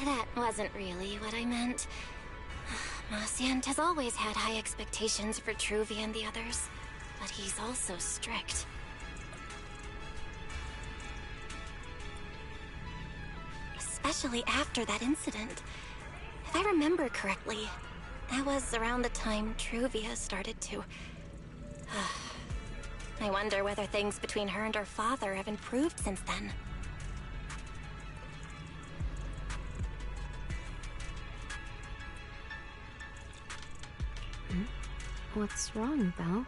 Speaker 4: That wasn't really what I meant. Marciant has always had high expectations for Truvia and the others, but he's also strict. Especially after that incident. If I remember correctly, that was around the time Truvia started to... I wonder whether things between her and her father have improved since then.
Speaker 6: What's wrong, Belle?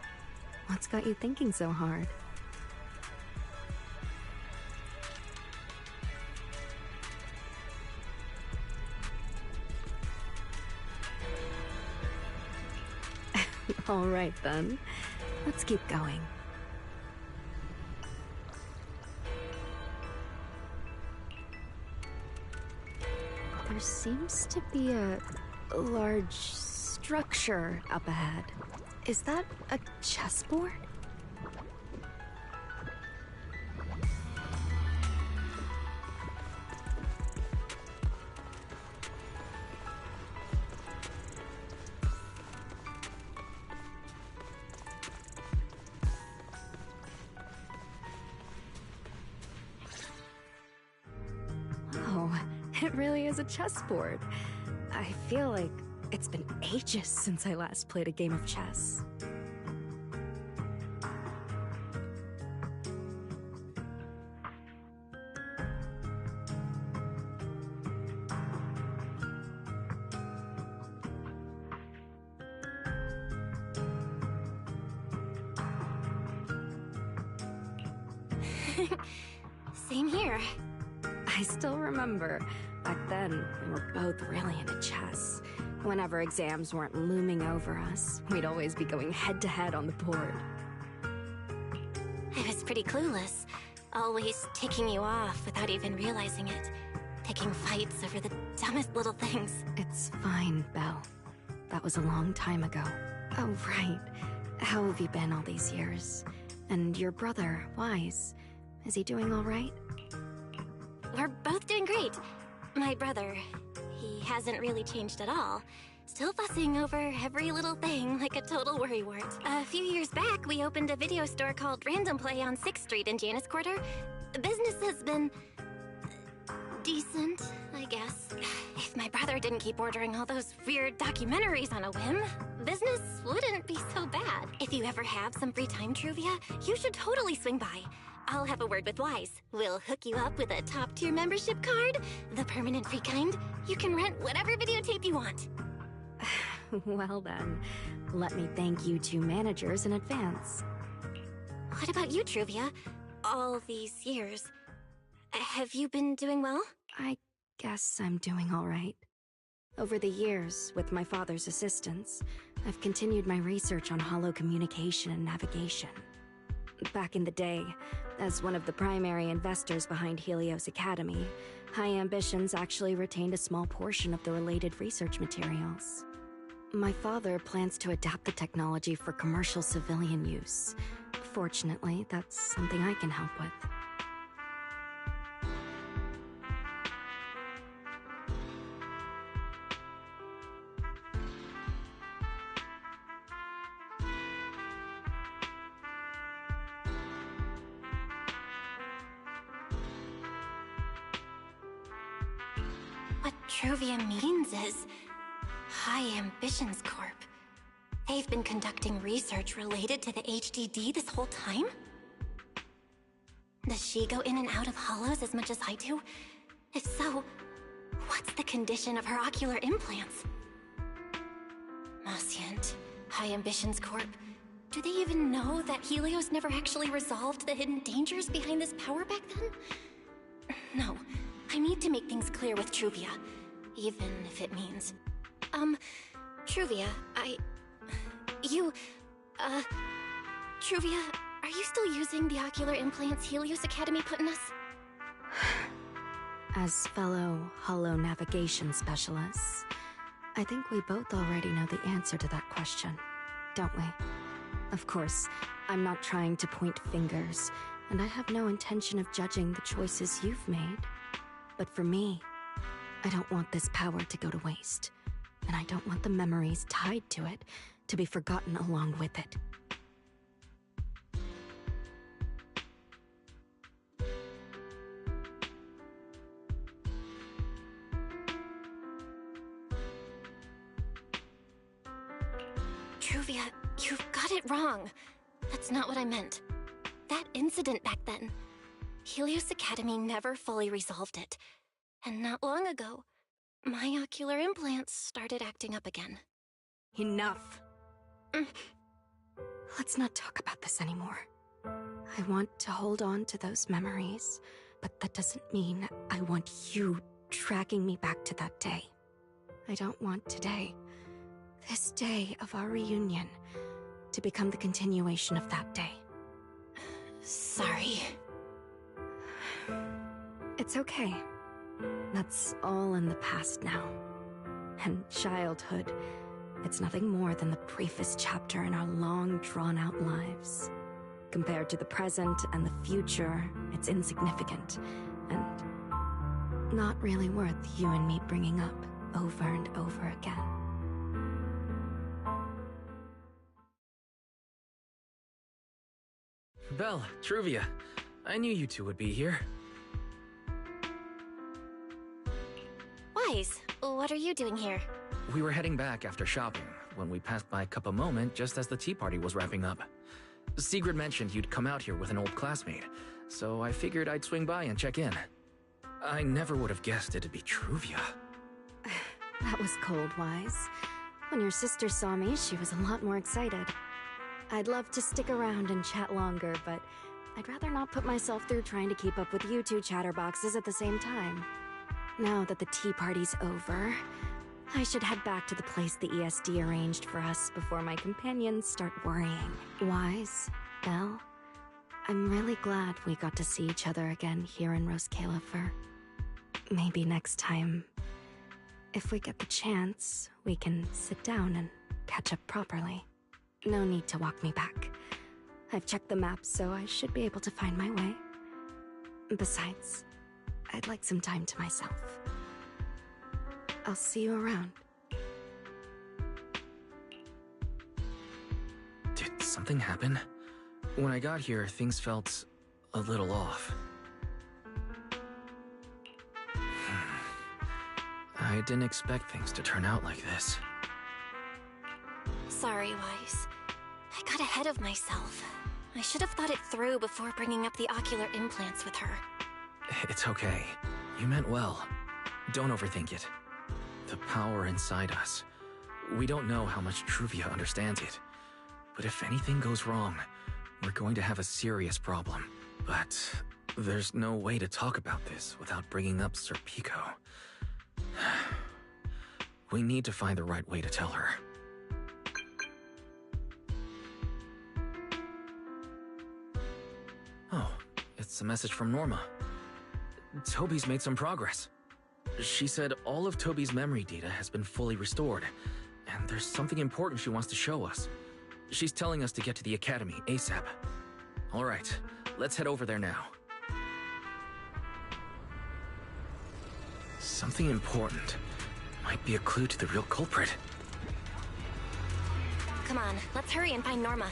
Speaker 6: What's got you thinking so hard? All right, then. Let's keep going. There seems to be a large structure up ahead. Is that a chessboard? Oh, it really is a chessboard. I feel like it's been ages since I last played a game of chess.
Speaker 4: Same here.
Speaker 6: I still remember, back then, we were both really into chess. Whenever exams weren't looming over us, we'd always be going head-to-head on the board.
Speaker 4: I was pretty clueless, always ticking you off without even realizing it. Picking fights over the dumbest little things.
Speaker 6: It's fine, Belle. That was a long time ago. Oh, right. How have you been all these years? And your brother, Wise, is he doing all right?
Speaker 4: We're both doing great. My brother, he hasn't really changed at all. Still fussing over every little thing like a total worrywart. A few years back, we opened a video store called Random Play on 6th Street in Janus Quarter. Business has been decent, I guess. If my brother didn't keep ordering all those weird documentaries on a whim, business wouldn't be so bad. If you ever have some free time, Truvia, you should totally swing by. I'll have a word with Wise. We'll hook you up with a top-tier membership card, the permanent free kind. You can rent whatever videotape you want.
Speaker 6: Well then, let me thank you two managers in advance.
Speaker 4: What about you, Truvia? All these years, have you been doing well?
Speaker 6: I guess I'm doing all right. Over the years, with my father's assistance, I've continued my research on holo communication and navigation. Back in the day, as one of the primary investors behind Helios Academy, High Ambitions actually retained a small portion of the related research materials. My father plans to adapt the technology for commercial civilian use. Fortunately, that's something I can help with.
Speaker 4: What Truvia means is High Ambitions Corp. They've been conducting research related to the HDD this whole time? Does she go in and out of hollows as much as I do? If so, what's the condition of her ocular implants? Moscient, High Ambitions Corp. Do they even know that Helios never actually resolved the hidden dangers behind this power back then? No, I need to make things clear with Truvia, even if it means... Truvia, Truvia, are you still using the ocular implants Helios Academy put in us?
Speaker 6: As fellow holo navigation specialists, I think we both already know the answer to that question, don't we? Of course, I'm not trying to point fingers, and I have no intention of judging the choices you've made. But for me, I don't want this power to go to waste, and I don't want the memories tied to it to be forgotten along with it.
Speaker 4: Truvia, you've got it wrong. That's not what I meant. That incident back then, Helios Academy never fully resolved it. And not long ago, my ocular implants started acting up again.
Speaker 6: Enough. Let's not talk about this anymore. I want to hold on to those memories, but that doesn't mean I want you dragging me back to that day. I don't want today, this day of our reunion, to become the continuation of that day.
Speaker 4: Sorry.
Speaker 6: It's okay. That's all in the past now.
Speaker 15: And childhood, it's nothing more than the briefest chapter in our long, drawn-out lives. Compared to the present and the future, it's insignificant, and not really worth you and me bringing up over and over again.
Speaker 1: Belle, Truvia, I knew you two would be here.
Speaker 4: Wise, what are you doing here?
Speaker 1: We were heading back after shopping when we passed by Cup a Moment just as the tea party was wrapping up. Sigrid mentioned you'd come out here with an old classmate, so I figured I'd swing by and check in. I never would have guessed it'd be Truvia.
Speaker 15: That was cold, Wise. When your sister saw me, she was a lot more excited. I'd love to stick around and chat longer, but I'd rather not put myself through trying to keep up with you two chatterboxes at the same time. Now that the tea party's over, I should head back to the place the ESD arranged for us before my companions start worrying. Wise, Belle, I'm really glad we got to see each other again here in Roscalifer. Maybe next time, if we get the chance, we can sit down and catch up properly. No need to walk me back. I've checked the map, so I should be able to find my way. Besides, I'd like some time to myself. I'll see you around.
Speaker 1: Did something happen? When I got here, things felt a little off. I didn't expect things to turn out like this.
Speaker 4: Sorry, Wise. I got ahead of myself. I should have thought it through before bringing up the ocular implants with her.
Speaker 1: It's okay. You meant well. Don't overthink it. The power inside us. We don't know how much Truvia understands it. But if anything goes wrong, we're going to have a serious problem. But there's no way to talk about this without bringing up Sir Pico. We need to find the right way to tell her. Oh, it's a message from Norma. Toby's made some progress. She said all of Toby's memory data has been fully restored, and there's something important she wants to show us. She's telling us to get to the academy ASAP. All right, let's head over there now. Something important. Might be a clue to the real culprit.
Speaker 4: Come on, let's hurry and find Norma.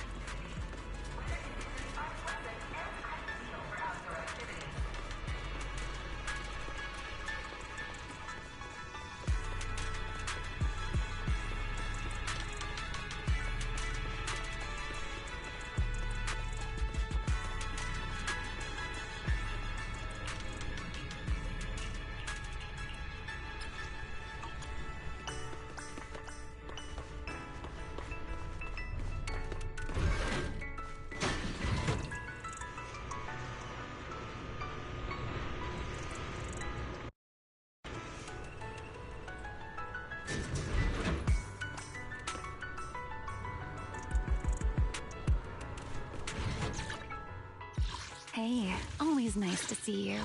Speaker 6: Hey, always nice to see you.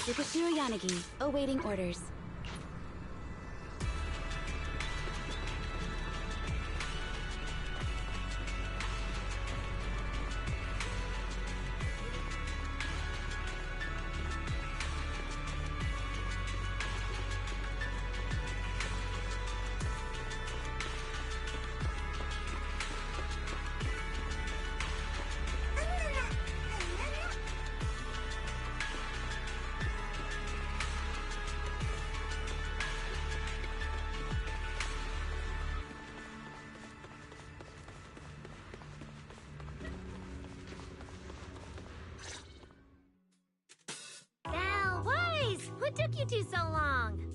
Speaker 16: Superhero Yanagi, awaiting orders.
Speaker 3: What took you two so long?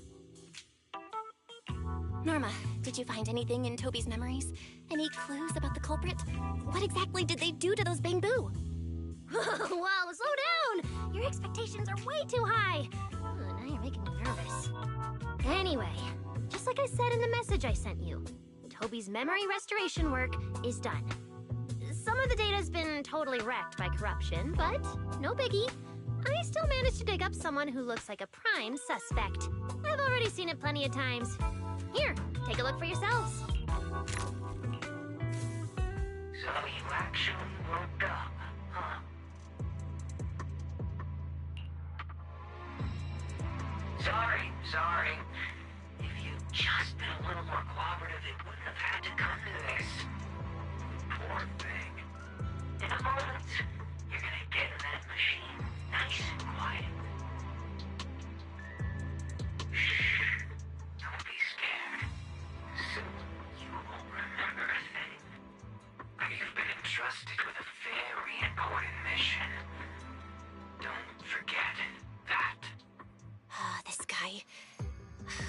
Speaker 4: Norma, did you find anything in Toby's memories? Any clues about the culprit? What exactly did they do to those bamboo?
Speaker 3: Whoa, slow down! Your expectations are way too high. Now you're making me nervous. Anyway, just like I said in the message I sent you, Toby's memory restoration work is done. Some of the data's been totally wrecked by corruption, but no biggie. I still managed to dig up someone who looks like a prime suspect. I've already seen it plenty of times. Here, take a look for yourselves.
Speaker 17: So you actually woke up, huh? Sorry. If you'd just been a little more cooperative, it wouldn't have had to come to this. Poor thing. In a moment, you're gonna get in that machine, nice and quiet. Shh. Don't be scared. Soon you won't remember a thing. You've been entrusted with a very important mission. Don't forget that.
Speaker 4: This guy.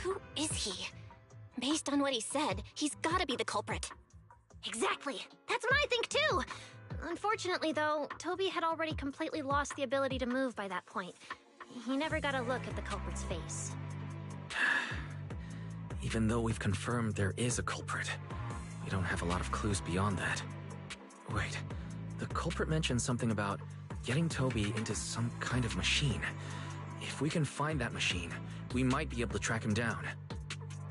Speaker 4: Who is he? Based on what he said, he's gotta be the culprit.
Speaker 3: Exactly. That's what I think too. Unfortunately, though, Toby had already completely lost the ability to move by that point. He never got a look at the culprit's face.
Speaker 1: Even though we've confirmed there is a culprit, we don't have a lot of clues beyond that. Wait, the culprit mentioned something about getting Toby into some kind of machine. If we can find that machine, we might be able to track him down.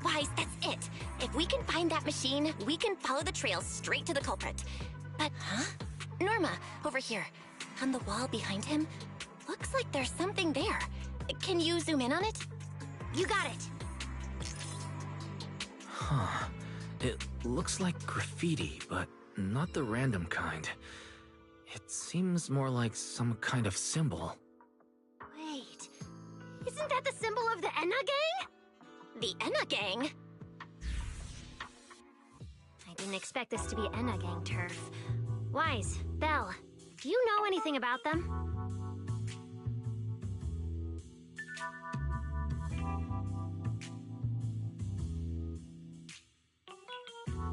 Speaker 4: Wise, that's it. If we can find that machine, we can follow the trail straight to the culprit. But, Norma, over here. On the wall behind him, looks like there's something there. Can you zoom in on it?
Speaker 3: You got it.
Speaker 1: Huh. It looks like graffiti, but not the random kind. It seems more like some kind of symbol.
Speaker 3: Wait, isn't that the symbol of the Enna Gang?
Speaker 4: The Enna Gang?
Speaker 3: I didn't expect this to be Enna Gang turf. Wise, Belle, do you know anything about them?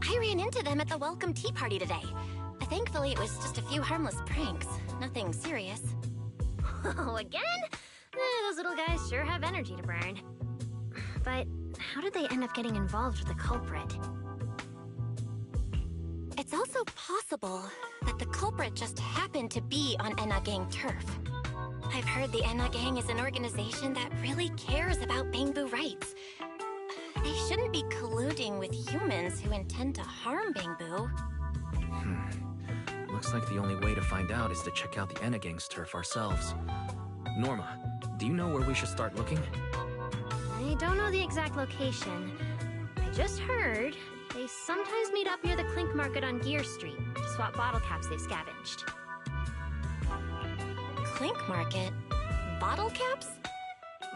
Speaker 4: I ran into them at the welcome tea party today. Thankfully, it was just a few harmless pranks. Nothing serious.
Speaker 3: Oh, again? Those little guys sure have energy to burn. But how did they end up getting involved with the culprit?
Speaker 4: It's also possible that the culprit just happened to be on Enna Gang turf. I've heard the Enna Gang is an organization that really cares about bamboo rights. They shouldn't be colluding with humans who intend to harm bamboo.
Speaker 1: Looks like the only way to find out is to check out the Enna Gang's turf ourselves. Norma, do you know where we should start looking?
Speaker 3: I don't know the exact location. I just heard they sometimes meet up near the Clink Market on Gear Street to swap bottle caps they've scavenged.
Speaker 4: Clink Market? Bottle caps?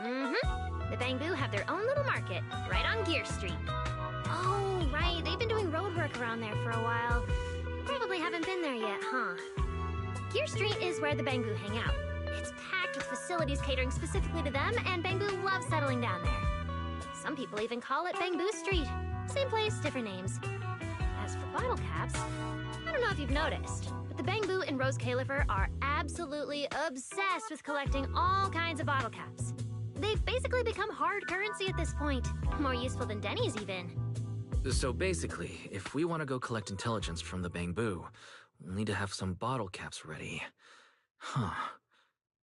Speaker 3: Mm-hmm. The Bamboo have their own little market, right on Gear Street. Oh, right. They've been doing road work around there for a while. Probably haven't been there yet, huh? Gear Street is where the Bamboo hang out. It's packed with facilities catering specifically to them, and Bamboo loves settling down there. Some people even call it Bamboo Street. Same place, different names. As for bottle caps, I don't know if you've noticed, but the Bamboo and Rose Califer are absolutely obsessed with collecting all kinds of bottle caps. They've basically become hard currency at this point. More useful than Denny's, even.
Speaker 1: So basically, if we want to go collect intelligence from the Bamboo, we'll need to have some bottle caps ready. Huh.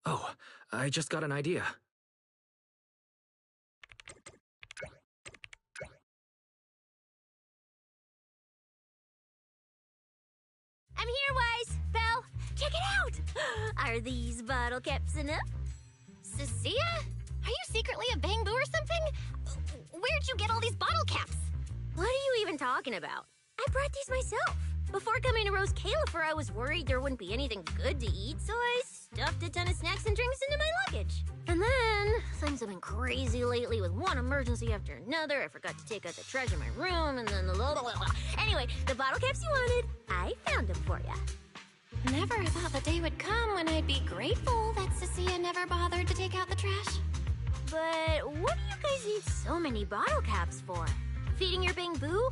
Speaker 1: Oh, I just got an idea.
Speaker 3: I'm here, Wise! Belle, check it out! Are these bottle caps enough?
Speaker 4: Cecilia? Are you secretly a Bamboo or something? Where'd you get all these bottle caps?
Speaker 3: What are you even talking about? I brought these myself. Before coming to Rose Califer, I was worried there wouldn't be anything good to eat, so I stuffed a ton of snacks and drinks into my luggage. And then, things have been crazy lately with one emergency after another. I forgot to take out the trash in my room, and then Anyway, the bottle caps you wanted, I found them for ya.
Speaker 4: Never thought the day would come when I'd be grateful that Cecilia never bothered to take out the trash.
Speaker 3: But what do you guys need so many bottle caps for? Feeding your bamboo?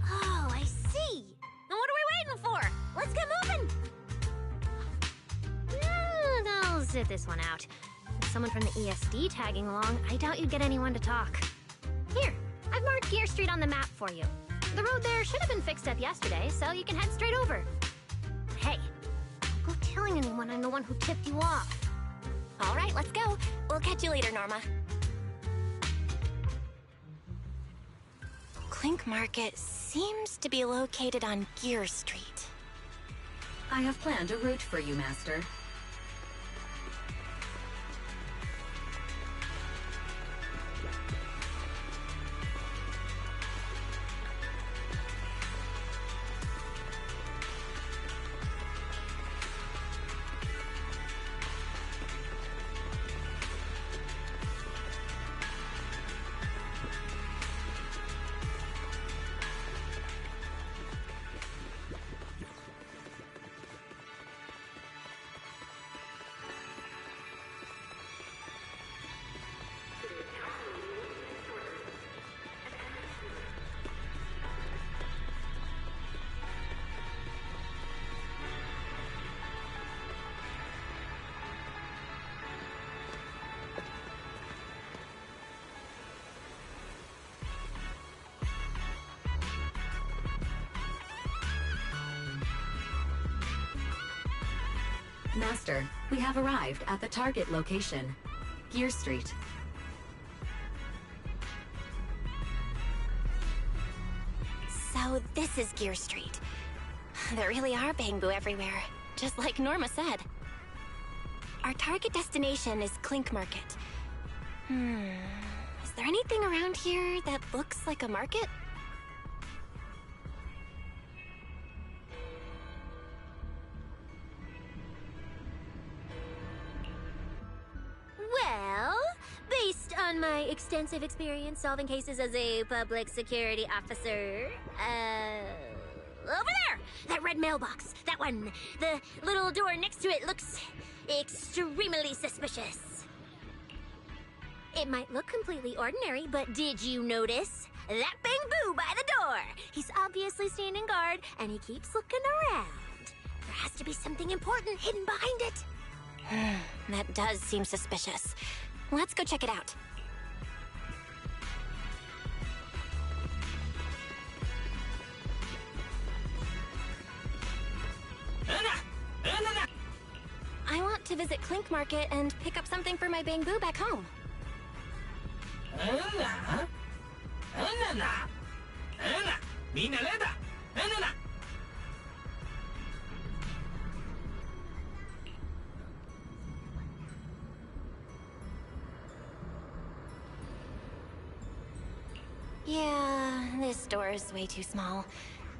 Speaker 3: Oh, I see. Now what are we waiting for? Let's get moving! I'll sit this one out. With someone from the ESD tagging along, I doubt you'd get anyone to talk. Here, I've marked Gear Street on the map for you. The road there should have been fixed up yesterday, so you can head straight over. Hey, don't go telling anyone I'm the one who tipped you off.
Speaker 4: All right, let's go. We'll catch you later, Norma. Clink Market seems to be located on Gear Street.
Speaker 11: I have planned a route for you, Master. Master, we have arrived at the target location, Gear Street.
Speaker 4: So this is Gear Street. There really are bamboo everywhere, just like Norma said. Our target destination is Clink Market. Is there anything around here that looks like a market?
Speaker 3: Well, based on my extensive experience solving cases as a public security officer, over there! That red mailbox! That one! The little door next to it looks extremely suspicious. It might look completely ordinary, but did you notice? That bamboo by the door! He's obviously standing guard, and he keeps looking around. There has to be something important hidden behind it.
Speaker 4: That does seem suspicious. Let's go check it out. I want to visit Clink Market and pick up something for my bamboo back home. Yeah, this door is way too small.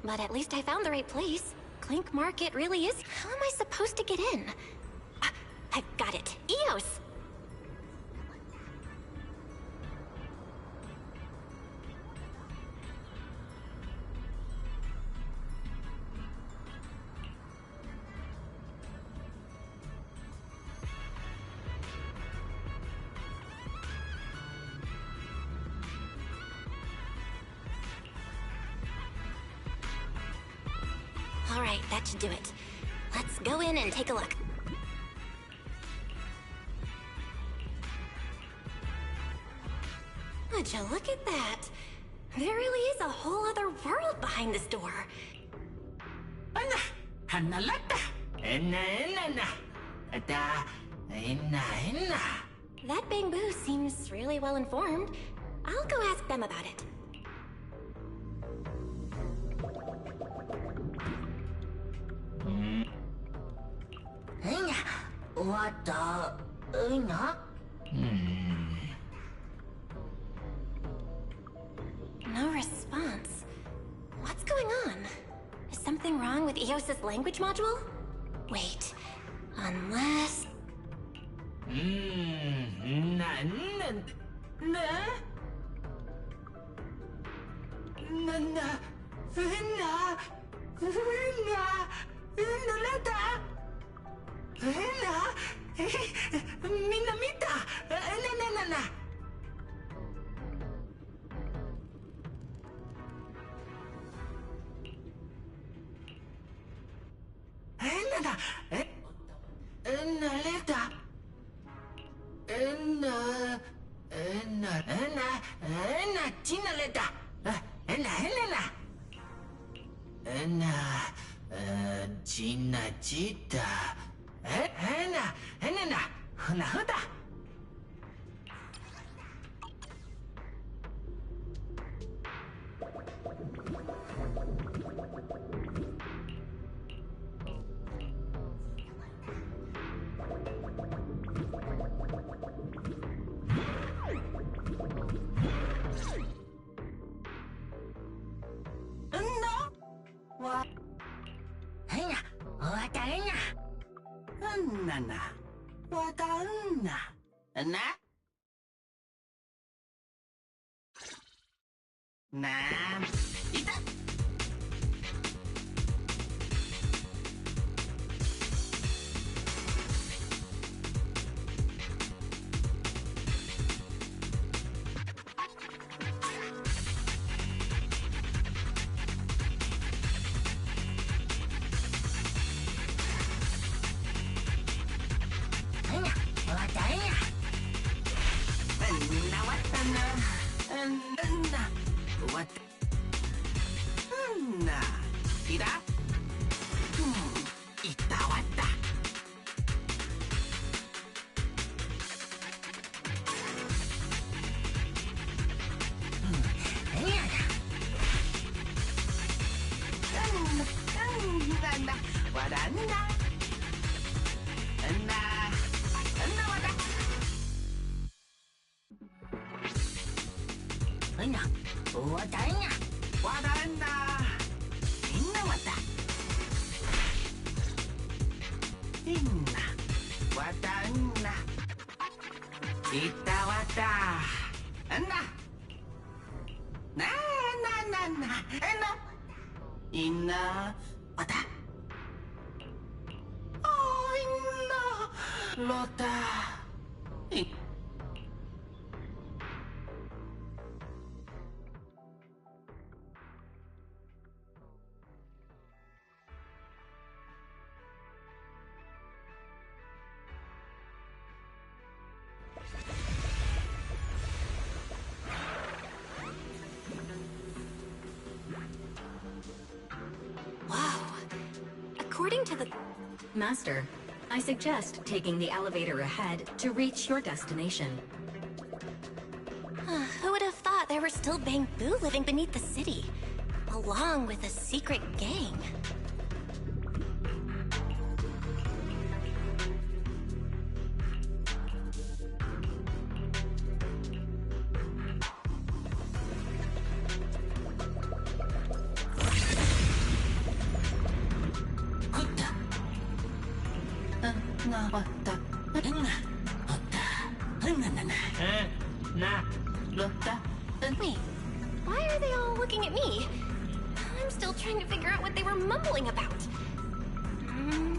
Speaker 4: But at least I found the right place. Clink Market really is... How am I supposed to get in? I've got it. Eos! All right, that should do it. Let's go in and take a look. Would you look at that? There really is a whole other world behind this door. That bamboo seems really well informed. I'll go ask them about it. No response. What's going on? Is something wrong with Eos's language module? Wait, unless...
Speaker 18: According to the... Master, I suggest taking the elevator ahead to reach your destination.
Speaker 4: Who would have thought there were still Bamboo living beneath the city, along with a secret gang? Wait, why are they all looking at me? I'm still trying to figure out what they were mumbling about.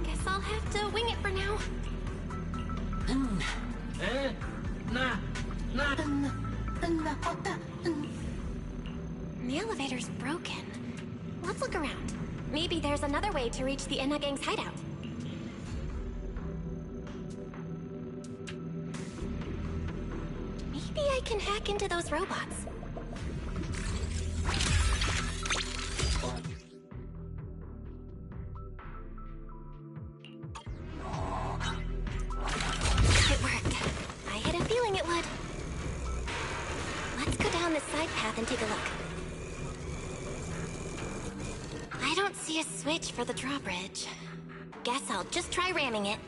Speaker 4: Guess I'll have to wing it for now. The elevator's broken. Let's look around. Maybe there's another way to reach the Enna Gang's hideout. Maybe I can hack into those robots. It worked. I had a feeling it would. Let's go down this side path and take a look. I don't see a switch for the drawbridge. Guess I'll just try ramming it.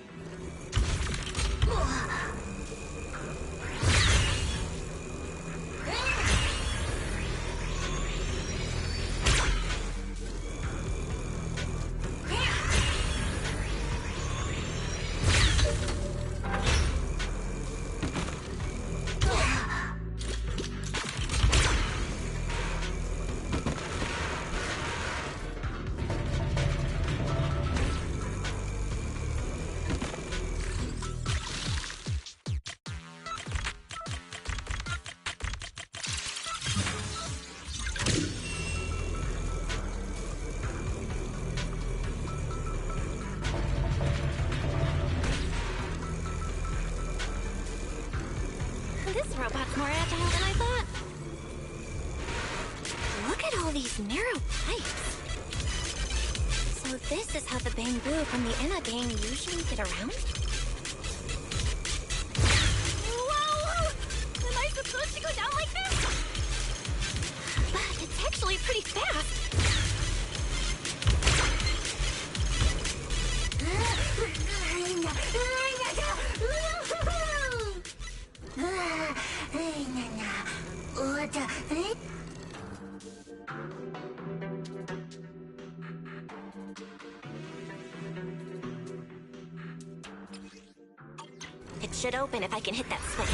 Speaker 4: these narrow pipes. So this is how the bamboo from the Enna gang usually get around? Whoa! Am I supposed to go down like this? But it's actually pretty fast. It should open if I can hit that switch.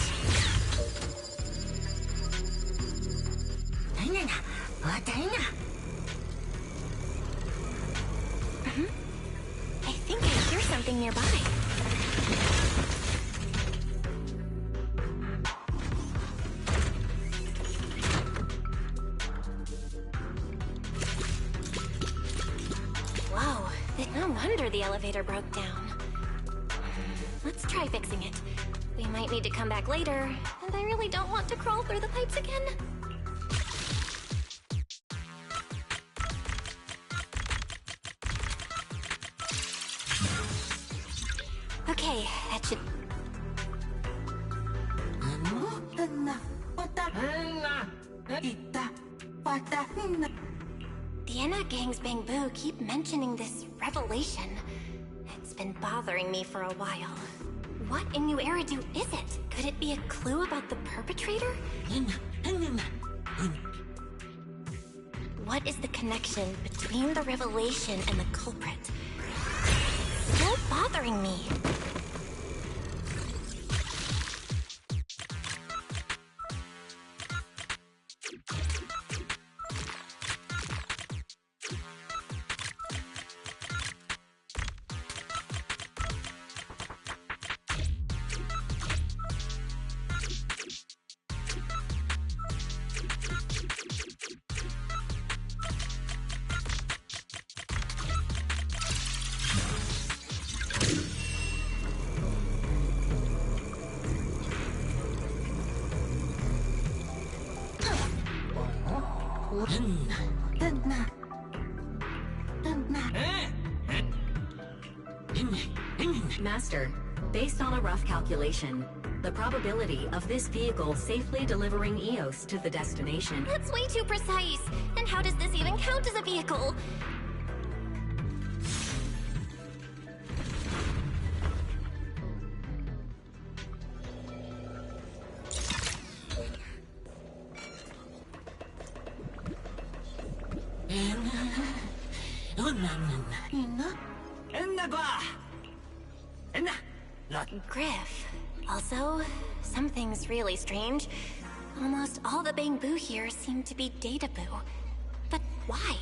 Speaker 4: I think I hear something nearby. Whoa, no wonder the elevator broke down. Let's try fixing it. We might need to come back later, and I really don't want to crawl through the pipes again. Okay, that should... The Enna gang's bamboo keep mentioning this revelation. It's been bothering me for a while. What in New Eridu is it? Could it be a clue about the perpetrator? What is the connection between the revelation and the culprit? Still bothering me.
Speaker 18: Master, based on a rough calculation, the probability of this vehicle safely delivering Eos to the destination...
Speaker 4: That's way too precise! And how does this even count as a vehicle? Griff. Also, something's really strange. Almost all the bamboo here seem to be data boo. But why?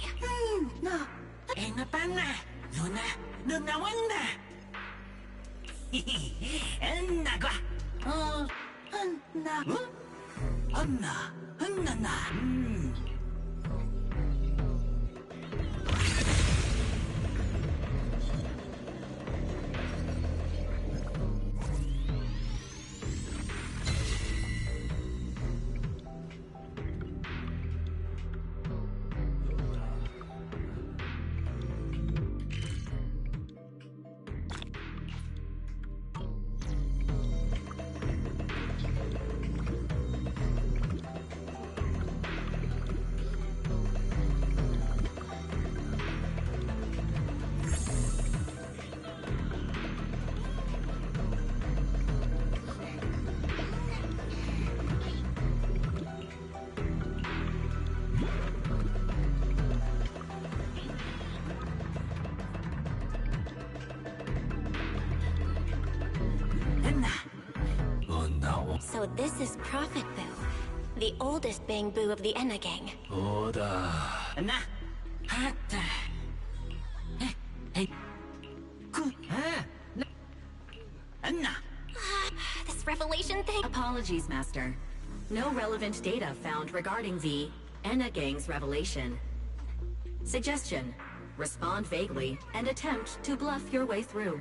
Speaker 4: So this is Prophet Boo, the oldest bamboo of the Enna gang. This revelation thing...
Speaker 18: Apologies, Master. No relevant data found regarding the Enna gang's revelation. Suggestion: respond vaguely and attempt to bluff your way through.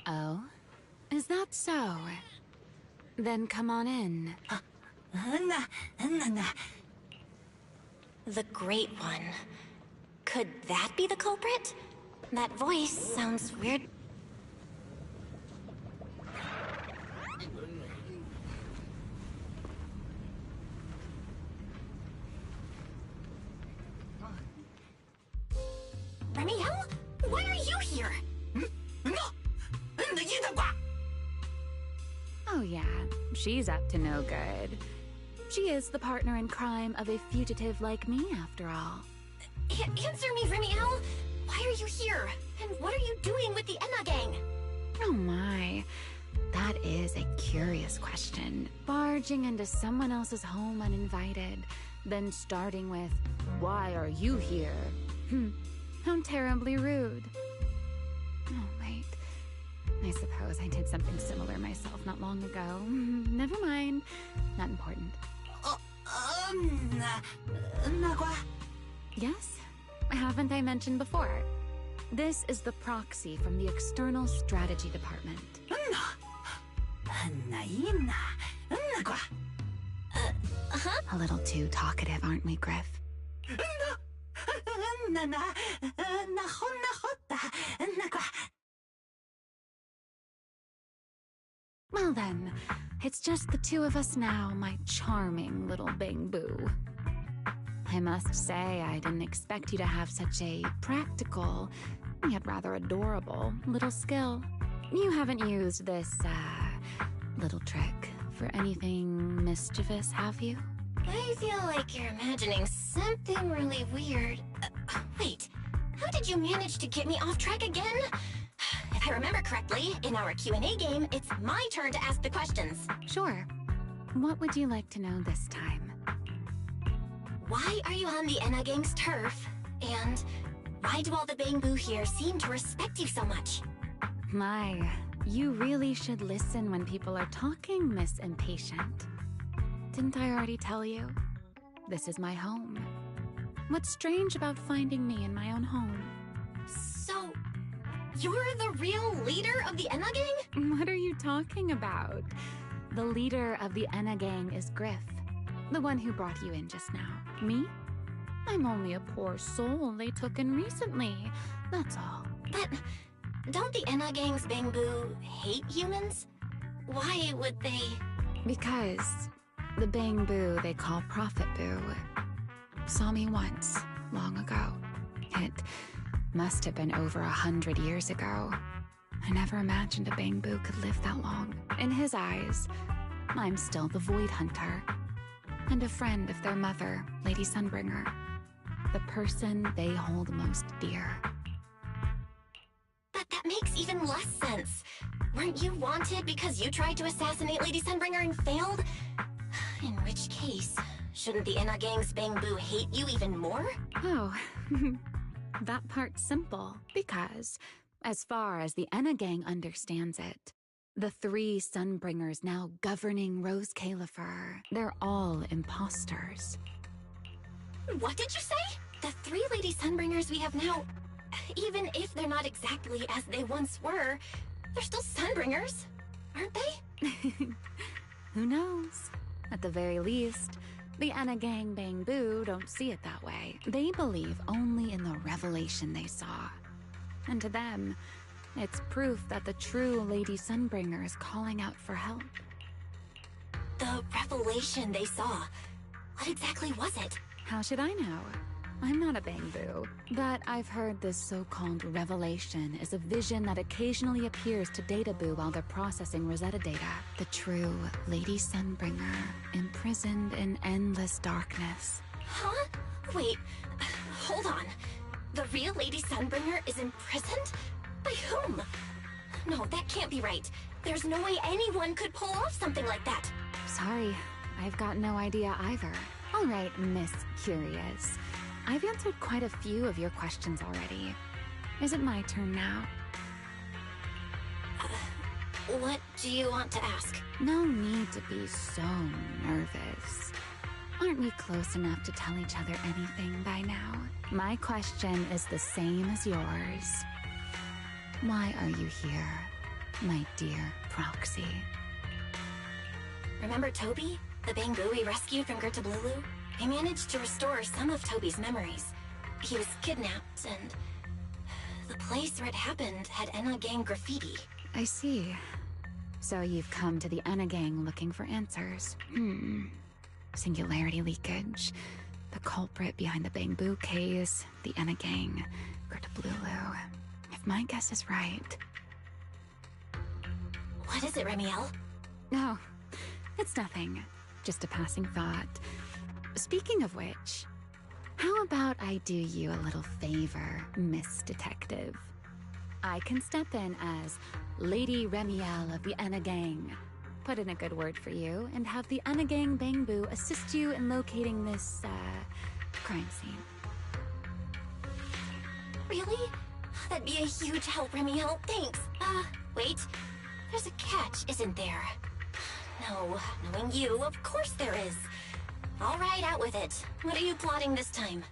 Speaker 6: Oh? Is that so? Then come on in.
Speaker 4: The Great One. Could that be the culprit? That voice sounds weird. Ramiel? Why are you here?
Speaker 6: Oh yeah, she's up to no good. She is the partner in crime of a fugitive like me, after all.
Speaker 4: Answer me, Ramiel! Why are you here? And what are you doing with the Enna gang?
Speaker 6: Oh my, that is a curious question. Barging into someone else's home uninvited, then starting with, "Why are you here?" How terribly rude. Oh, wait. I suppose I did something similar myself not long ago. Never mind. Not important. Yes? Haven't I mentioned before? This is the proxy from the External Strategy Department. A little too talkative, aren't we, Griff? Well then, it's just the two of us now, my charming little Bang Boo. I must say, I didn't expect you to have such a practical, yet rather adorable, little skill. You haven't used this, little trick for anything mischievous, have you?
Speaker 4: I feel like you're imagining something really weird. Wait, how did you manage to get me off track again? If I remember correctly, in our Q&A game, it's my turn to ask the questions.
Speaker 6: Sure. What would you like to know this time?
Speaker 4: Why are you on the Enna gang's turf? And why do all the Bang Boo here seem to respect you so much?
Speaker 6: My, you really should listen when people are talking, Miss Impatient. Didn't I already tell you? This is my home. What's strange about finding me in my own home?
Speaker 4: So, you're the real leader of the Enna gang?
Speaker 6: What are you talking about? The leader of the Enna gang is Griff, the one who brought you in just now. Me? I'm only a poor soul they took in recently, that's all.
Speaker 4: But don't the Enna gang's Bang Boo hate humans? Why would they?
Speaker 6: Because the Bang Boo they call Prophet Boo saw me once, long ago. It must have been over 100 years ago. I never imagined a Bang Boo could live that long. In his eyes, I'm still the Void Hunter, and a friend of their mother, Lady Sunbringer, the person they hold most dear.
Speaker 4: But that makes even less sense. Weren't you wanted because you tried to assassinate Lady Sunbringer and failed? In which case, shouldn't the Enna gang's Bang Boo hate you even more?
Speaker 6: Oh, that part's simple, because, as far as the Enna gang understands it, the three Sunbringers now governing Rose Califer, they're all imposters.
Speaker 4: What did you say? The three Lady Sunbringers we have now, even if they're not exactly as they once were, they're still Sunbringers, aren't they?
Speaker 6: Who knows? At the very least, the Enna gang Bang Boo don't see it that way. They believe only in the revelation they saw. And to them, it's proof that the true Lady Sunbringer is calling out for help.
Speaker 4: The revelation they saw. What exactly was it?
Speaker 6: How should I know? I'm not a Bang Boo, but I've heard this so-called revelation is a vision that occasionally appears to Data Boo while they're processing Rosetta data. The true Lady Sunbringer, imprisoned in endless darkness.
Speaker 4: Huh? Wait, hold on. The real Lady Sunbringer is imprisoned? By whom? No, that can't be right. There's no way anyone could pull off something like that.
Speaker 6: Sorry, I've got no idea either. All right, Miss Curious. I've answered quite a few of your questions already. Is it my turn now?
Speaker 4: What do you want to ask?
Speaker 6: No need to be so nervous. Aren't we close enough to tell each other anything by now? My question is the same as yours. Why are you here, my dear Proxy?
Speaker 4: Remember Toby? The bamboo we rescued from Gertablulu? I managed to restore some of Toby's memories. He was kidnapped, and the place where it happened had Enna Gang graffiti.
Speaker 6: I see. So you've come to the Enna Gang looking for answers. Singularity leakage, the culprit behind the bamboo case, the Enna Gang, Gertablulu. If my guess is right...
Speaker 4: What is it, Ramiel?
Speaker 6: No, it's nothing. Just a passing thought. Speaking of which, how about I do you a little favor, Miss Detective? I can step in as Lady Ramiel of the Enna Gang, put in a good word for you, and have the Enna Gang Bangbu assist you in locating this, crime scene.
Speaker 4: Really? That'd be a huge help, Ramiel. Thanks. Wait. There's a catch, isn't there? No, knowing you, of course there is. All right, out with it. What are you plotting this time?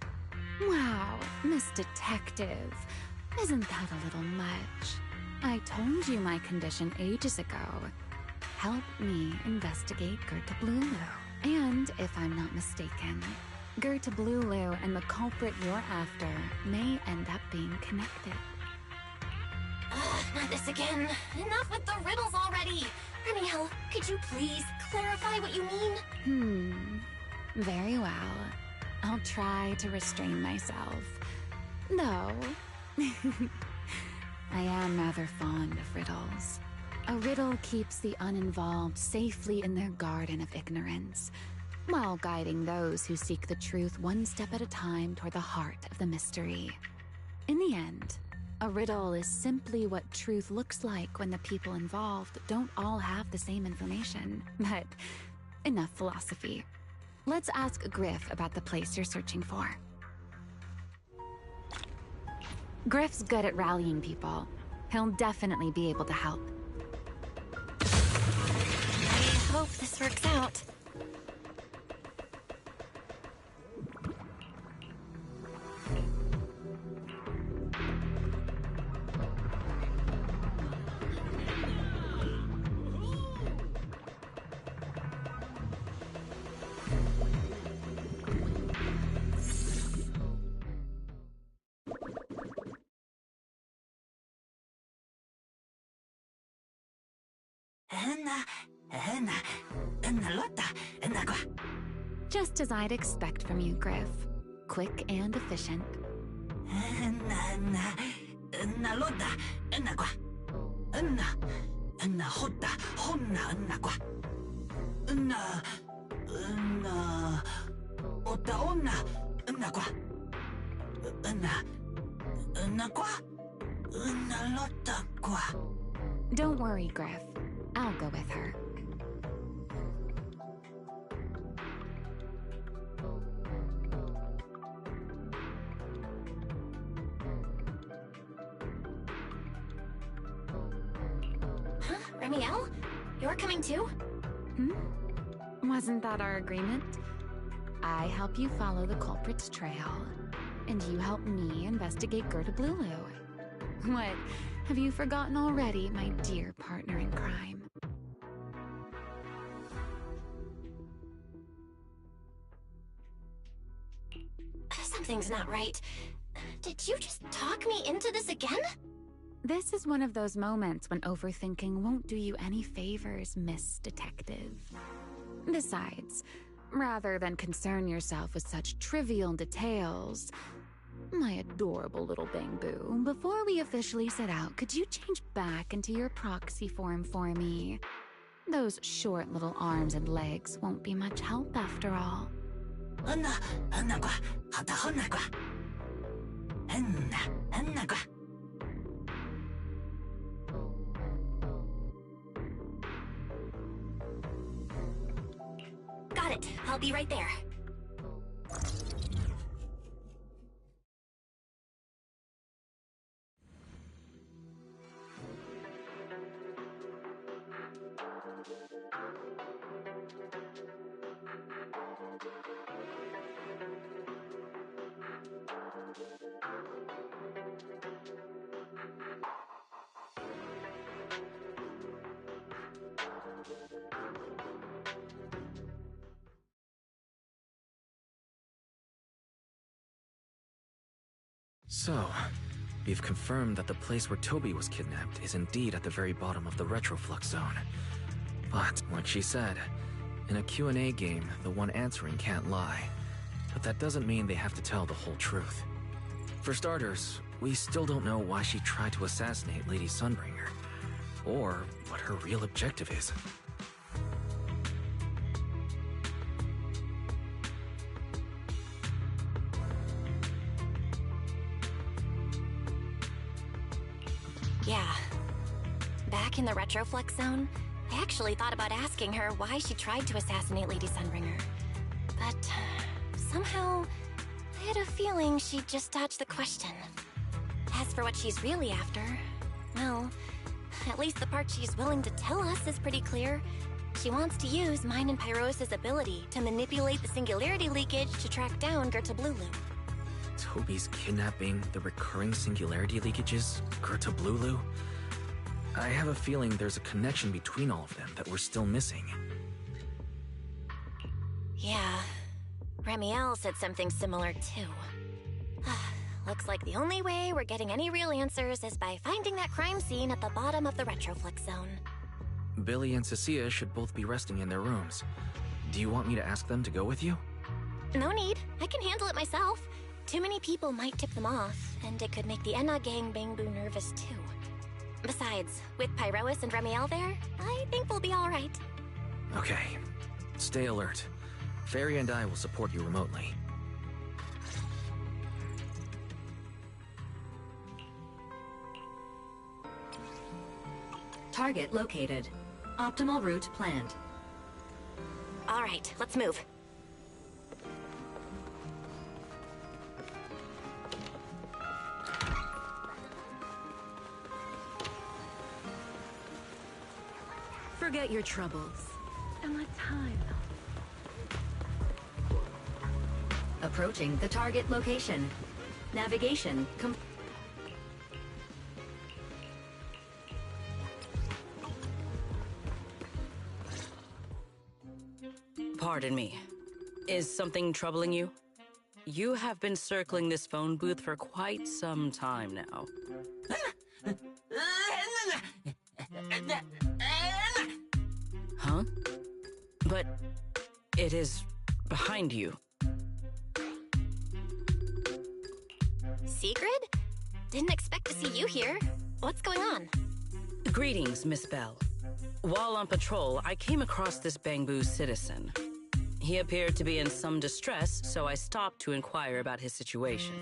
Speaker 6: Wow, Miss Detective. Isn't that a little much? I told you my condition ages ago. Help me investigate Gertablulu. And if I'm not mistaken, Gertablulu and the culprit you're after may end up being connected.
Speaker 4: Not this again. Enough with the riddles already. Ramiel, could you please clarify what you mean?
Speaker 6: Very well. I'll try to restrain myself. Though, I am rather fond of riddles. A riddle keeps the uninvolved safely in their garden of ignorance, while guiding those who seek the truth one step at a time toward the heart of the mystery. In the end, a riddle is simply what truth looks like when the people involved don't all have the same information. But enough philosophy. Let's ask Griff about the place you're searching for. Griff's good at rallying people. He'll definitely be able to help.
Speaker 4: I hope this works out.
Speaker 6: Just as I'd expect from you, Griff. Quick and efficient. Don't worry, Griff. I'll go with her.
Speaker 4: Huh? Ramiel? You're coming too?
Speaker 6: Wasn't that our agreement? I help you follow the culprit's trail, and you help me investigate Gertablulu. What? Have you forgotten already, my dear partner in crime?
Speaker 4: Something's not right. Did you just talk me into this again?
Speaker 6: This is one of those moments when overthinking won't do you any favors, Miss Detective. Besides, rather than concern yourself with such trivial details, my adorable little Bangbu, before we officially set out, could you change back into your proxy form for me? Those short little arms and legs won't be much help after all.
Speaker 4: Got it. I'll be right there.
Speaker 1: So, we've confirmed that the place where Toby was kidnapped is indeed at the very bottom of the retroflux zone. But, like she said, in a Q&A game, the one answering can't lie. But that doesn't mean they have to tell the whole truth. For starters, we still don't know why she tried to assassinate Lady Sunbringer, or what her real objective is.
Speaker 4: Yeah. Back in the retroflux zone, I actually thought about asking her why she tried to assassinate Lady Sunbringer. But somehow, I had a feeling she'd just dodge the question. As for what she's really after, well, at least the part she's willing to tell us is pretty clear. She wants to use mine and Pyros' ability to manipulate the singularity leakage to track down Gerta Blulu.
Speaker 1: Toby's kidnapping, the recurring singularity leakages, Gerta Blulu? I have a feeling there's a connection between all of them that we're still missing.
Speaker 4: Yeah. Ramiel said something similar too. Looks like the only way we're getting any real answers is by finding that crime scene at the bottom of the retroflux zone.
Speaker 1: Billy and Cecilia should both be resting in their rooms. Do you want me to ask them to go with you?
Speaker 4: No need. I can handle it myself. Too many people might tip them off, and it could make the Enna gang Bangbu nervous too. Besides, with Pyrois and Ramiel there, I think we'll be alright.
Speaker 1: Okay. Stay alert. Fairy and I will support you remotely.
Speaker 18: Target located. Optimal route planned.
Speaker 4: Alright, let's move.
Speaker 16: Forget your troubles.
Speaker 5: And what time?
Speaker 18: Approaching the target location. Navigation
Speaker 13: Pardon me. Is something troubling you? You have been circling this phone booth for quite some time now. Huh? But it is behind you.
Speaker 4: Sigrid? Didn't expect to see you here. What's going on?
Speaker 13: Greetings, Miss Bell. While on patrol, I came across this Bangbu citizen. He appeared to be in some distress, so I stopped to inquire about his situation.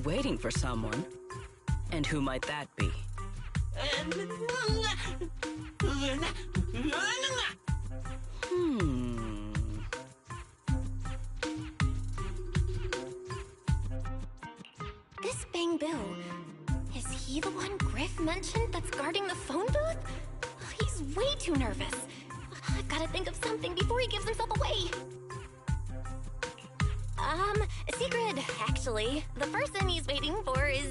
Speaker 13: Waiting for someone? And who might that be?
Speaker 4: This Bangbu, is he the one Griff mentioned that's guarding the phone booth? He's way too nervous. I've gotta think of something before he gives himself away. Sigrid, actually. The person he's waiting for is,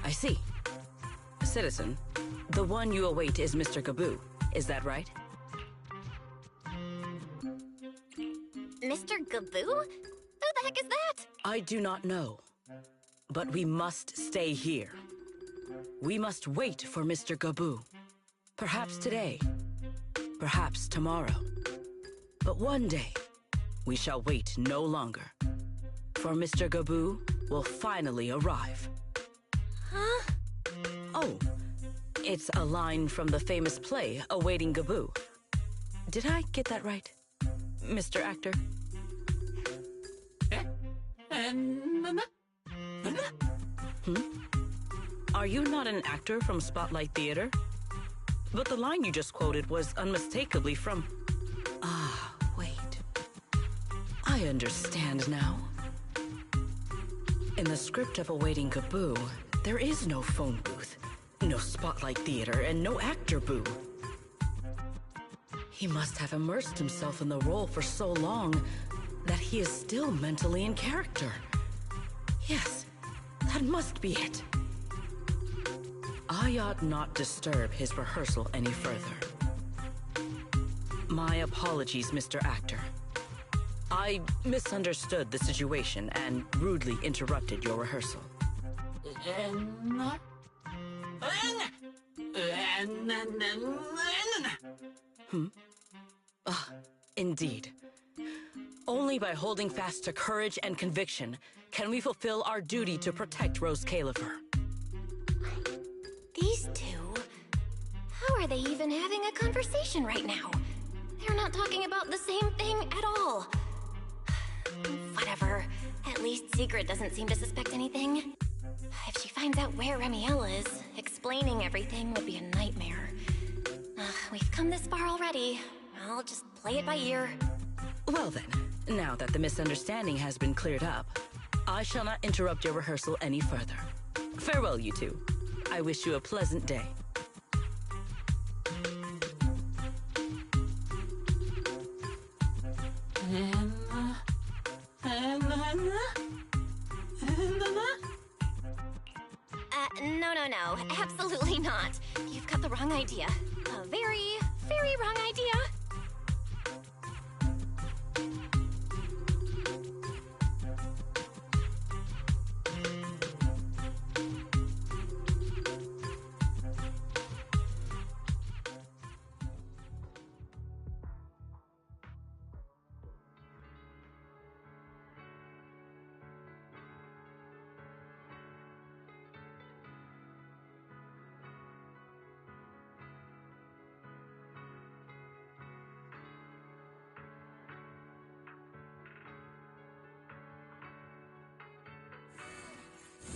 Speaker 13: I see. Citizen, the one you await is Mr. Gaboo. Is that right?
Speaker 4: Mr. Gaboo? Who the heck is that?
Speaker 13: I do not know. But we must stay here. We must wait for Mr. Gaboo. Perhaps today. Perhaps tomorrow. But one day, we shall wait no longer. For Mr. Gaboo will finally arrive.
Speaker 4: Huh?
Speaker 13: Oh, it's a line from the famous play, Awaiting Gaboo. Did I get that right, Mr. Actor? Are you not an actor from Spotlight Theater? But the line you just quoted was unmistakably from... Ah, wait. I understand now. In the script of Awaiting Gaboo, there is no phone booth, no Spotlight Theater, and no actor boo. He must have immersed himself in the role for so long that he is still mentally in character. Yes, that must be it. I ought not disturb his rehearsal any further. My apologies, Mr. Actor. I misunderstood the situation and rudely interrupted your rehearsal. Indeed. Only by holding fast to courage and conviction can we fulfill our duty to protect Rose Califer.
Speaker 4: These two? How are they even having a conversation right now? They're not talking about the same thing at all. Whatever. At least Secret doesn't seem to suspect anything. If she finds out where Ramiel is, explaining everything would be a nightmare. We've come this far already. I'll just play it by ear.
Speaker 13: Well then, now that the misunderstanding has been cleared up, I shall not interrupt your rehearsal any further. Farewell, you two. I wish you a pleasant day.
Speaker 4: No. Absolutely not. You've got the wrong idea. A very, very wrong idea.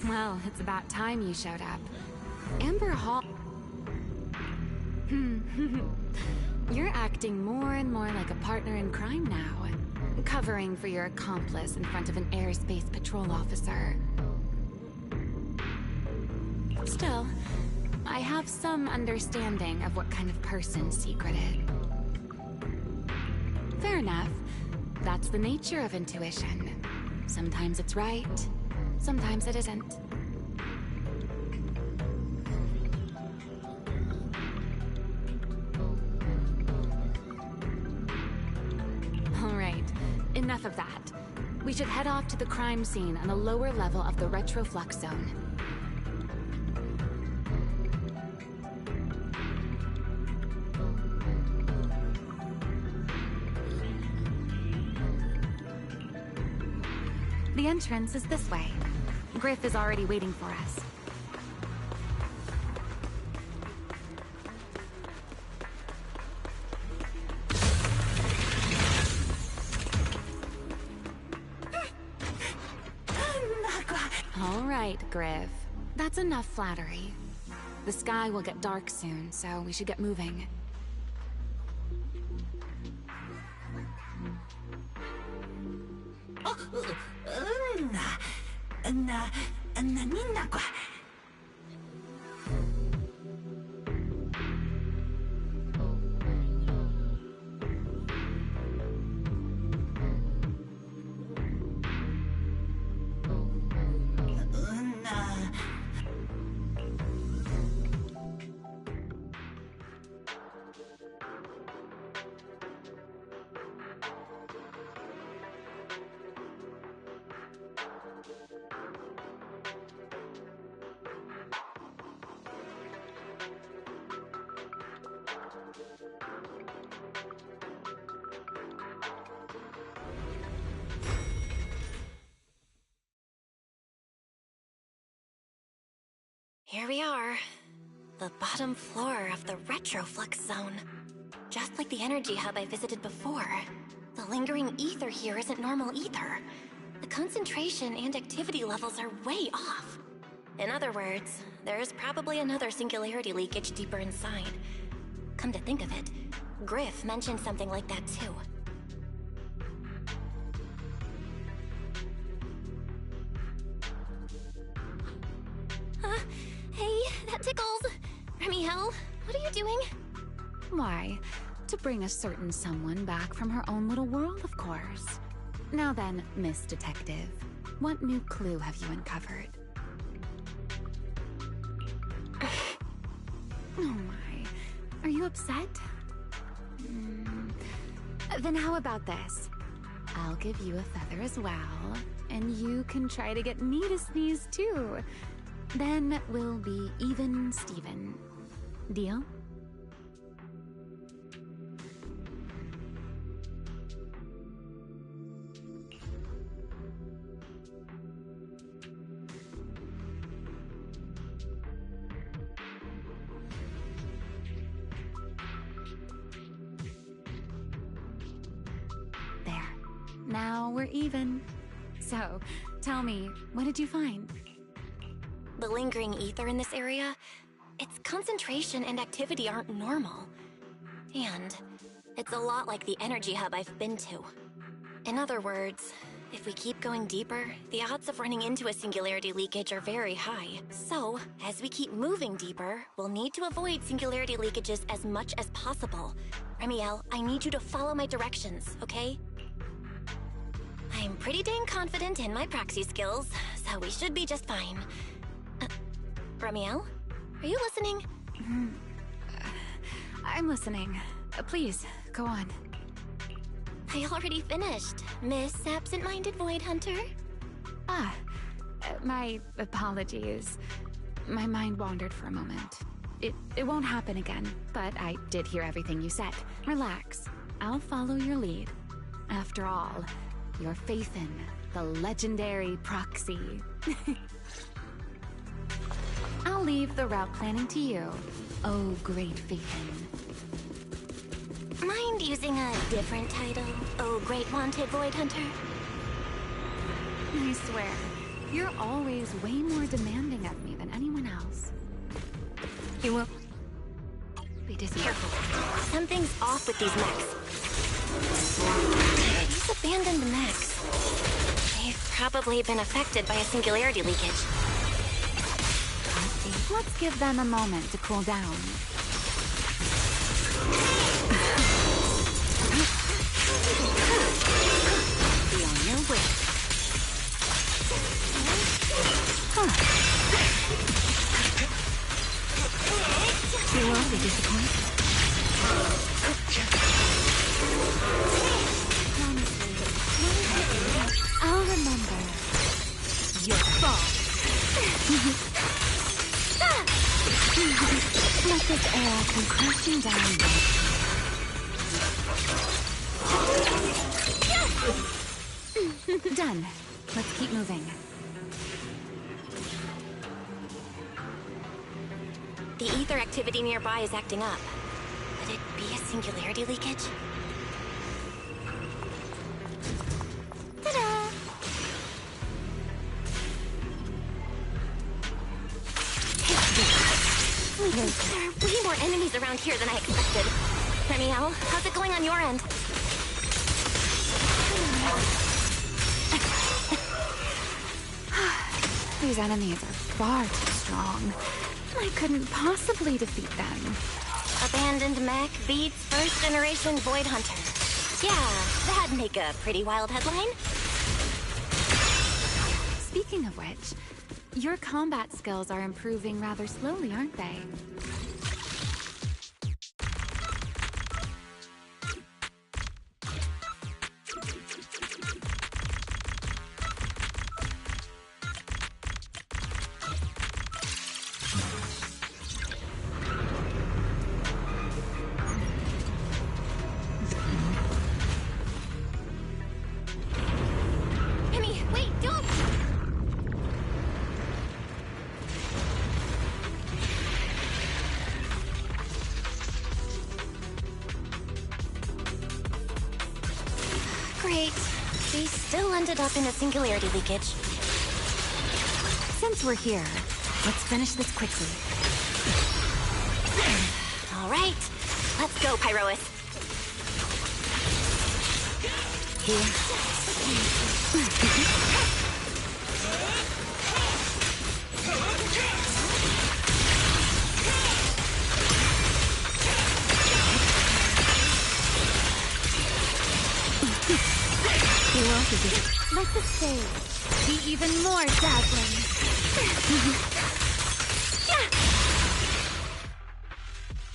Speaker 6: Well, it's about time you showed up. Amber Hall... You're acting more and more like a partner in crime now. Covering for your accomplice in front of an airspace patrol officer. Still, I have some understanding of what kind of person Secret is. Fair enough. That's the nature of intuition. Sometimes it's right. Sometimes it isn't. All right, enough of that. We should head off to the crime scene on the lower level of the retroflux zone. The entrance is this way. Griff is already waiting for us. All right, Griff. That's enough flattery. The sky will get dark soon, so we should get moving.
Speaker 4: Here we are. The bottom floor of the retroflux zone. Just like the energy hub I visited before. The lingering ether here isn't normal either. The concentration and activity levels are way off. In other words, there's probably another singularity leakage deeper inside. Come to think of it, Griff mentioned something like that too. Hey, that tickles! Ramiel, what are you doing?
Speaker 6: Why, to bring a certain someone back from her own little world, of course. Now then, Miss Detective, what new clue have you uncovered? Oh my, are you upset? Then how about this? I'll give you a feather as well, and you can try to get me to sneeze too. Then we'll be even Steven. Deal? Now we're even. So, tell me, what did you find?
Speaker 4: The lingering ether in this area, its concentration and activity aren't normal. And it's a lot like the energy hub I've been to. In other words, if we keep going deeper, the odds of running into a singularity leakage are very high. So, as we keep moving deeper, we'll need to avoid singularity leakages as much as possible. Ramiel, I need you to follow my directions, okay? I'm pretty dang confident in my proxy skills, so we should be just fine. Ramiel? Are you listening?
Speaker 6: I'm listening. Please, go on.
Speaker 4: I already finished, Miss Absent-Minded Void Hunter.
Speaker 6: My apologies. My mind wandered for a moment. It won't happen again, but I did hear everything you said. Relax. I'll follow your lead. After all, your faith in the legendary proxy. I'll leave the route planning to you, oh great Faithin.
Speaker 4: Mind using a different title, oh great wanted Void Hunter?
Speaker 6: I swear, you're always way more demanding of me than anyone else. You will be
Speaker 4: Careful. Something's off with these mechs. These abandoned mechs. They've probably been affected by a singularity leakage.
Speaker 6: Let's give them a moment to cool down.
Speaker 4: Be on your way.
Speaker 6: You won't be disappointed. I'll remember your fall. Let this era come crashing down. Done. Let's keep moving.
Speaker 4: The ether activity nearby is acting up. Could it be a singularity leakage? Ta-da! There are way more enemies around here than I expected. Ramiel, how's it going on your end?
Speaker 6: These enemies are far too strong. I couldn't possibly defeat them.
Speaker 4: Abandoned mech beats first generation Void Hunter. Yeah, that'd make a pretty wild headline.
Speaker 6: Speaking of which, your combat skills are improving rather slowly, aren't they?
Speaker 4: Great. We still ended up in a singularity leakage.
Speaker 6: Since we're here, let's finish this quickly.
Speaker 4: All right. Let's go, Pyrois.
Speaker 6: Let the stage be even more dazzling.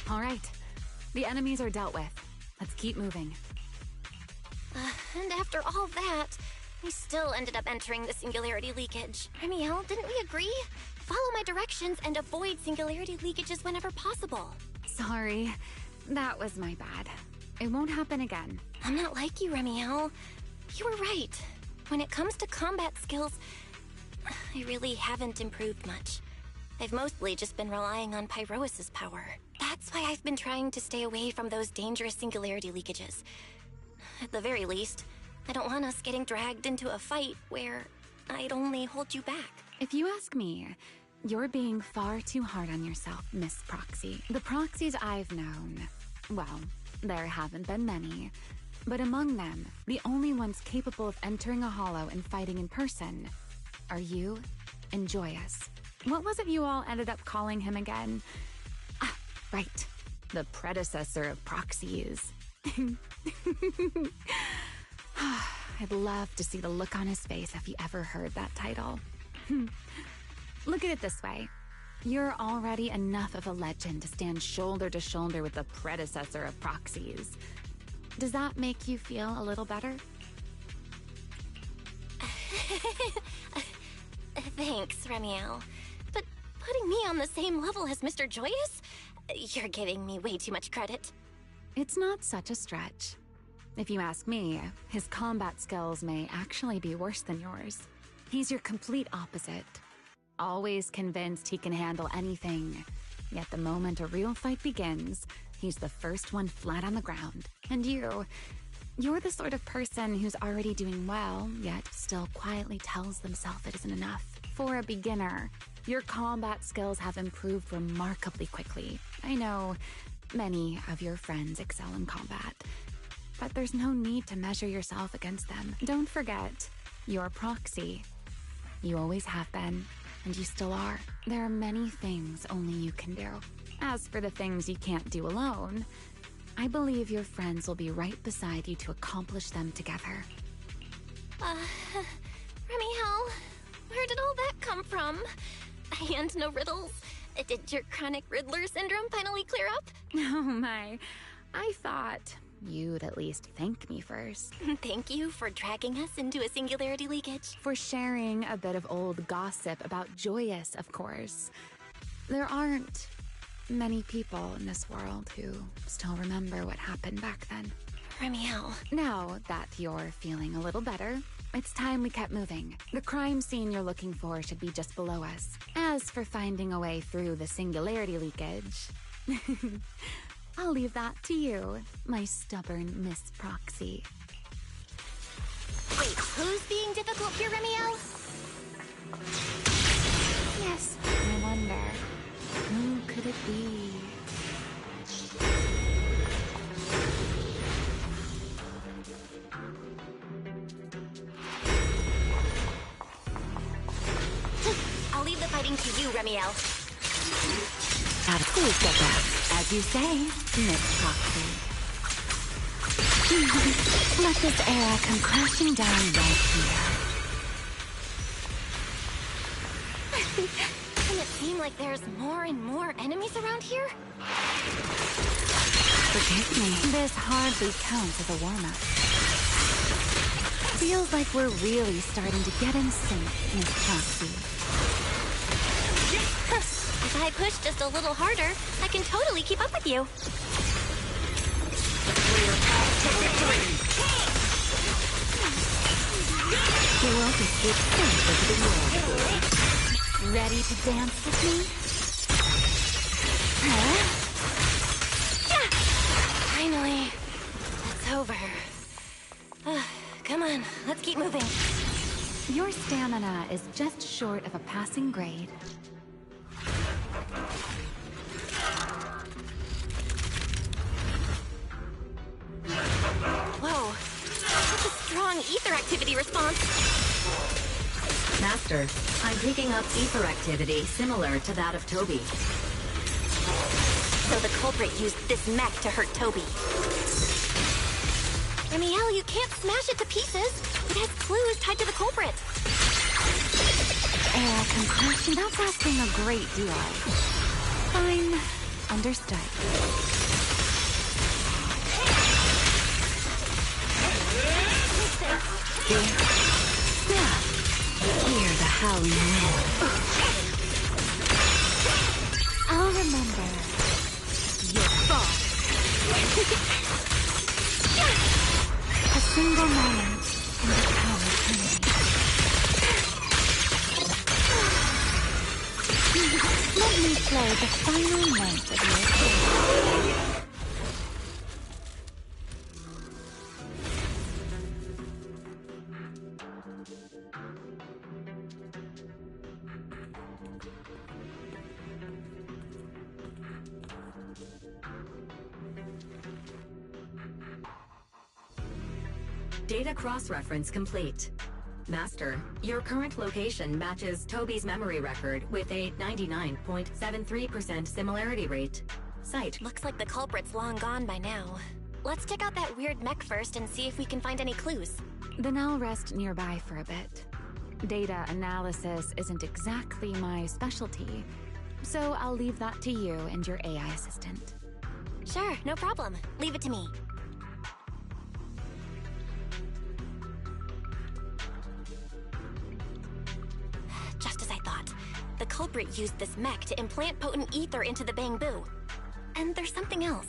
Speaker 6: All right, the enemies are dealt with. Let's keep moving.
Speaker 4: And after all that, we still ended up entering the singularity leakage. Ramiel, didn't we agree? Follow my directions and avoid singularity leakages whenever possible.
Speaker 6: Sorry, that was my bad. It won't happen again.
Speaker 4: I'm not like you, Ramiel. You were right. When it comes to combat skills, I really haven't improved much. I've mostly just been relying on Pyrois's power. That's why I've been trying to stay away from those dangerous singularity leakages. At the very least, I don't want us getting dragged into a fight where I'd only hold you back.
Speaker 6: If you ask me, you're being far too hard on yourself, Miss Proxy. The Proxies I've known, well, there haven't been many, but among them, the only ones capable of entering a hollow and fighting in person are you and Joyous. What was it you all ended up calling him again? Ah, right. The predecessor of Proxies. I'd love to see the look on his face if he ever heard that title. Look at it this way. You're already enough of a legend to stand shoulder to shoulder with the predecessor of Proxies. Does that make you feel a little better?
Speaker 4: Thanks, Ramiel. But putting me on the same level as Mr. Joyous? You're giving me way too much credit.
Speaker 6: It's not such a stretch. If you ask me, his combat skills may actually be worse than yours. He's your complete opposite. Always convinced he can handle anything. Yet the moment a real fight begins, he's the first one flat on the ground. And you're the sort of person who's already doing well, yet still quietly tells themselves it isn't enough. For a beginner, your combat skills have improved remarkably quickly. I know many of your friends excel in combat, but there's no need to measure yourself against them. Don't forget, you're Proxy. You always have been, and you still are. There are many things only you can do. As for the things you can't do alone, I believe your friends will be right beside you to accomplish them together.
Speaker 4: Ramiel, where did all that come from? And no riddles? Did your chronic Riddler syndrome finally clear up?
Speaker 6: Oh my, I thought you'd at least thank me first.
Speaker 4: Thank you for dragging us into a singularity leakage.
Speaker 6: For sharing a bit of old gossip about Joyous, of course. There aren't many people in this world who still remember what happened back then.
Speaker 4: Ramiel.
Speaker 6: Now that you're feeling a little better, it's time we kept moving. The crime scene you're looking for should be just below us. As for finding a way through the singularity leakage, I'll leave that to you, my stubborn Miss Proxy.
Speaker 4: Wait, who's being difficult here, Ramiel?
Speaker 6: Yes, I wonder, who could it be?
Speaker 4: I'll leave the fighting to you, Ramiel.
Speaker 11: Please get that. As you say, Miss Proxy.
Speaker 6: Let this era come crashing down right here.
Speaker 4: Doesn't it seem like there's more and more enemies around here?
Speaker 6: Forgive me. This hardly counts as a warm-up. Feels like we're really starting to get in sync, Miss Proxy.
Speaker 4: If I push just a little harder, I can totally keep up with you.
Speaker 6: The world is good safe over the world. Ready to dance with me? Huh?
Speaker 4: Finally. It's over. Come on, let's keep moving.
Speaker 6: Your stamina is just short of a passing grade.
Speaker 4: Whoa, that's a strong ether activity response.
Speaker 18: Master, I'm picking up ether activity similar to that of Toby.
Speaker 4: So the culprit used this mech to hurt Toby. Ramiel, you can't smash it to pieces. It has clues tied to the culprit.
Speaker 6: Concussion, that's asking a great deal. Fine. Understood.
Speaker 11: Proxy. Hear the howling wind. I'll remember your fall. A single moment can become eternity. Let me play the final note of your tale.
Speaker 18: Data cross-reference complete. Master, your current location matches Toby's memory record with a 99.73% similarity rate. Site.
Speaker 4: Looks like the culprit's long gone by now. Let's check out that weird mech first and see if we can find any clues.
Speaker 6: Then I'll rest nearby for a bit. Data analysis isn't exactly my specialty, so I'll leave that to you and your AI assistant.
Speaker 4: Sure, no problem. Leave it to me. Just as I thought. The culprit used this mech to implant potent ether into the bamboo. And there's something else.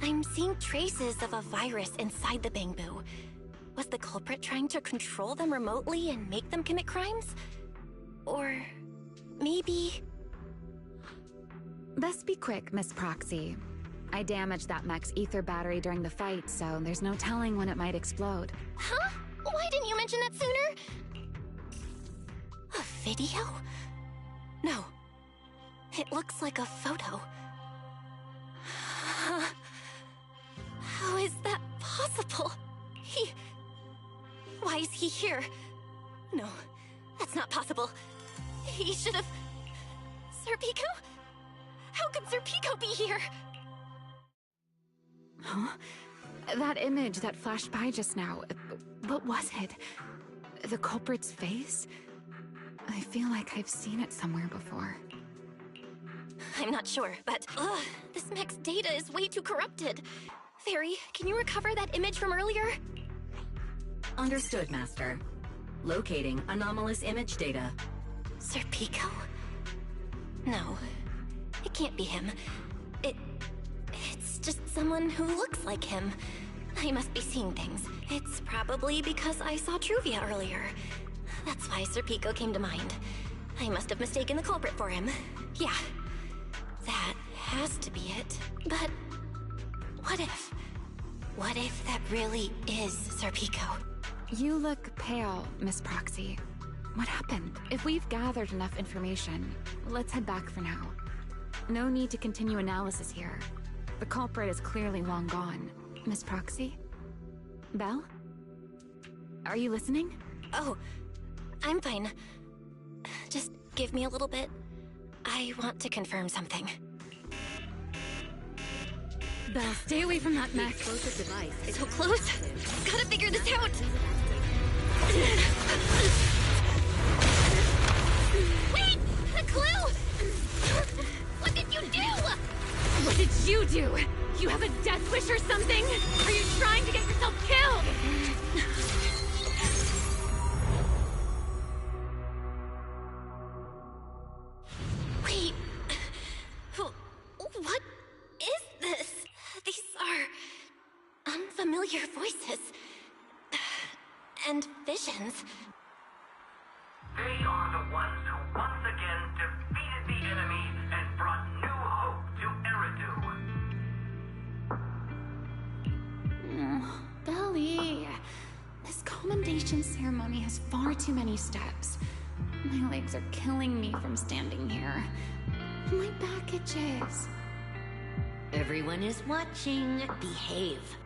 Speaker 4: I'm seeing traces of a virus inside the bamboo. Was the culprit trying to control them remotely and make them commit crimes? Or maybe...
Speaker 6: Best be quick, Miss Proxy. I damaged that mech's ether battery during the fight, so there's no telling when it might explode.
Speaker 4: Huh? Why didn't you mention that sooner? A video? No. It looks like a photo. How is that possible? Why is he here? No, that's not possible. He should have... Sir Pico? How could Sir Pico be here?
Speaker 6: Huh? That image that flashed by just now, what was it? The culprit's face? I feel like I've seen it somewhere before.
Speaker 4: I'm not sure, but this mech's data is way too corrupted. Fairy, can you recover that image from earlier?
Speaker 18: Understood, Master. Locating anomalous image data.
Speaker 4: Sir Pico? No, it can't be him. It's just someone who looks like him. I must be seeing things. It's probably because I saw Truvia earlier. That's why Sir Pico came to mind. I must have mistaken the culprit for him. Yeah, that has to be it. But what if? What if that really is Sir Pico?
Speaker 6: You look pale, Miss Proxy. What happened? If we've gathered enough information, let's head back for now. No need to continue analysis here. The culprit is clearly long gone. Miss Proxy? Belle? Are you listening?
Speaker 4: Oh, I'm fine. Just give me a little bit. I want to confirm something.
Speaker 6: Belle, stay away from that mech.
Speaker 4: So close. Gotta figure this out. Wait! A clue! What did you do?
Speaker 6: What did you do? You have a death wish or something? Are you trying to get yourself killed?
Speaker 4: Wait. What is this? These are unfamiliar voices. And visions.
Speaker 17: They are the ones who once again defeated the enemy and brought new hope to Eridu.
Speaker 6: Belly, this commendation ceremony has far too many steps. My legs are killing me from standing here. My back itches.
Speaker 18: Everyone is watching. Behave.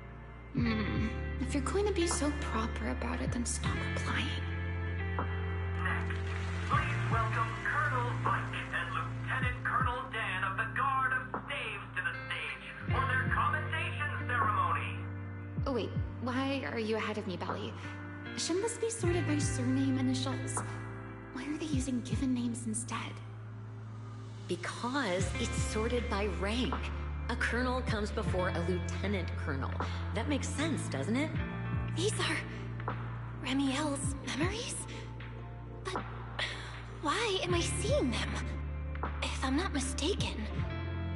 Speaker 6: If you're going to be so proper about it, then stop replying.
Speaker 17: Next, please welcome Colonel Mike and Lieutenant Colonel Dan of the Guard of Staves to the stage for their commendation ceremony.
Speaker 6: Oh wait, why are you ahead of me, Belly? Shouldn't this be sorted by surname initials? Why are they using given names instead?
Speaker 18: Because it's sorted by rank. A colonel comes before a lieutenant colonel. That makes sense, doesn't it?
Speaker 4: These are Ramiel's memories? But why am I seeing them? If I'm not mistaken,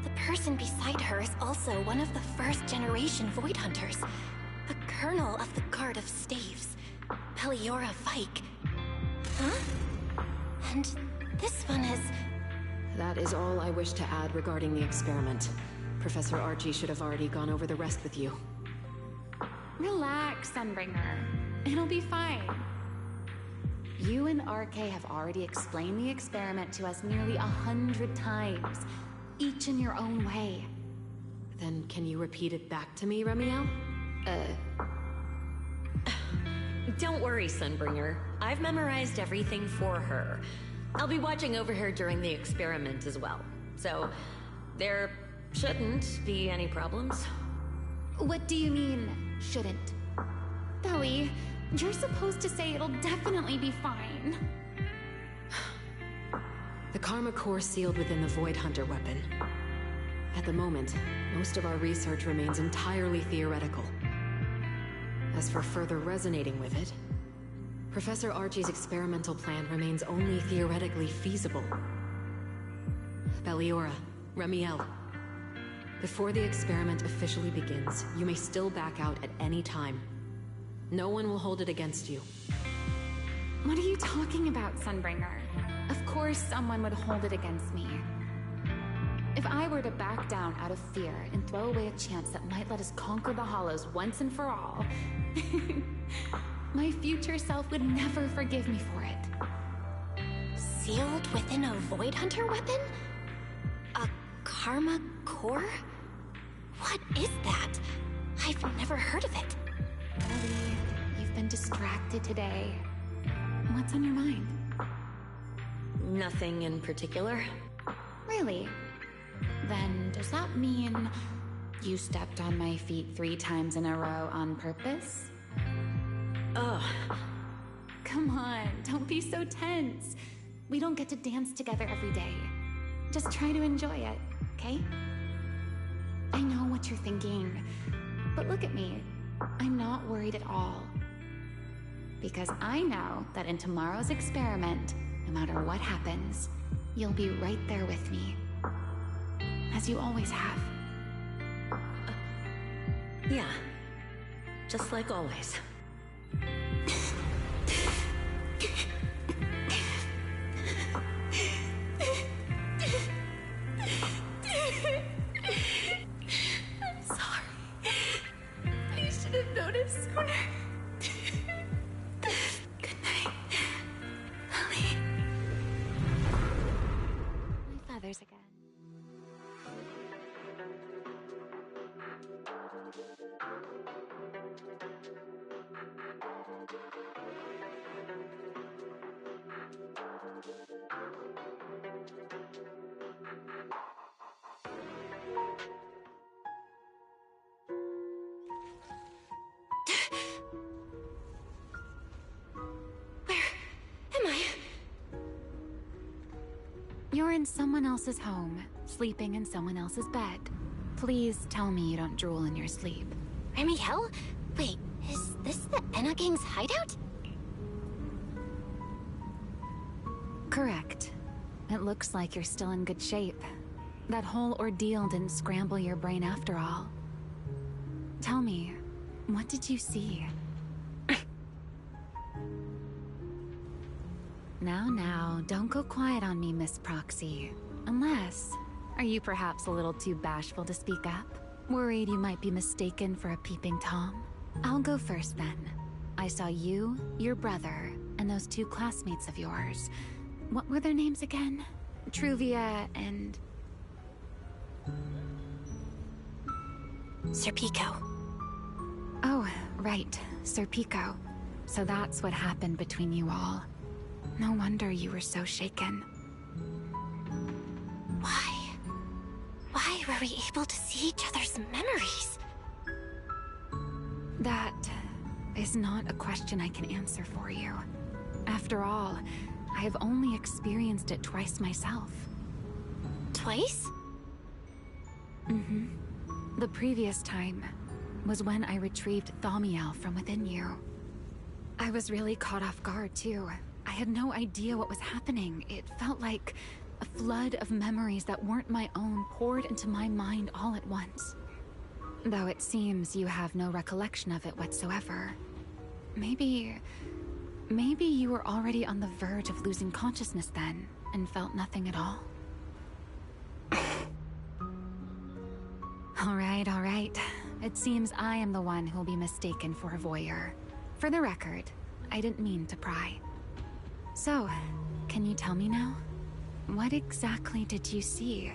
Speaker 4: the person beside her is also one of the first-generation Void Hunters, a colonel of the Guard of Staves, Peliora Vike. Huh? And this one is...
Speaker 16: That is all I wish to add regarding the experiment. Professor Archie should have already gone over the rest with you.
Speaker 6: Relax, Sunbringer. It'll be fine. You and RK have already explained the experiment to us nearly 100 times, each in your own way.
Speaker 16: Then can you repeat it back to me, Ramiel?
Speaker 18: Don't worry, Sunbringer. I've memorized everything for her. I'll be watching over her during the experiment as well. So, there shouldn't be any problems.
Speaker 6: What do you mean, shouldn't? Belly, you're supposed to say it'll definitely be fine.
Speaker 16: The Karma Core sealed within the Void Hunter weapon. At the moment, most of our research remains entirely theoretical. As for further resonating with it, Professor Archie's experimental plan remains only theoretically feasible. Peliora, Ramiel. Before the experiment officially begins, you may still back out at any time. No one will hold it against you.
Speaker 6: What are you talking about, Sunbringer? Of course someone would hold it against me. If I were to back down out of fear and throw away a chance that might let us conquer the Hollows once and for all, my future self would never forgive me for it.
Speaker 4: Sealed within a Void Hunter weapon? A Karma Core? What is that? I've never heard of it.
Speaker 6: Ellie, you've been distracted today. What's on your mind?
Speaker 18: Nothing in particular.
Speaker 6: Really? Then does that mean you stepped on my feet 3 times in a row on purpose?
Speaker 18: Ugh.
Speaker 6: Come on, don't be so tense. We don't get to dance together every day. Just try to enjoy it, okay? I know what you're thinking, but look at me. I'm not worried at all. Because I know that in tomorrow's experiment, no matter what happens, you'll be right there with me. As you always have.
Speaker 18: Yeah. Just like always.
Speaker 6: I'm sorry. I should have noticed sooner. Good night, Ellie. My feathers again. You're in someone else's home, sleeping in someone else's bed. Please tell me you don't drool in your sleep.
Speaker 4: Ramiel? Wait, is this the Enna Gang's hideout?
Speaker 6: Correct. It looks like you're still in good shape. That whole ordeal didn't scramble your brain after all. Tell me, what did you see? Now, don't go quiet on me, Miss Proxy. Unless, are you perhaps a little too bashful to speak up? Worried you might be mistaken for a peeping Tom? I'll go first then. I saw you, your brother, and those 2 classmates of yours. What were their names again? Truvia and...
Speaker 4: Sir Pico.
Speaker 6: Oh, right, Sir Pico. So that's what happened between you all. No wonder you were so shaken.
Speaker 4: Why were we able to see each other's memories?
Speaker 6: That is not a question I can answer for you. After all, I have only experienced it twice myself.
Speaker 4: Twice?
Speaker 6: Mm-hmm. The previous time was when I retrieved Ramiel from within you. I was really caught off guard, too. I had no idea what was happening. It felt like a flood of memories that weren't my own poured into my mind all at once. Though it seems you have no recollection of it whatsoever. Maybe you were already on the verge of losing consciousness then, and felt nothing at all. All right. It seems I am the one who'll be mistaken for a voyeur. For the record, I didn't mean to pry. So, can you tell me now? What exactly did you see?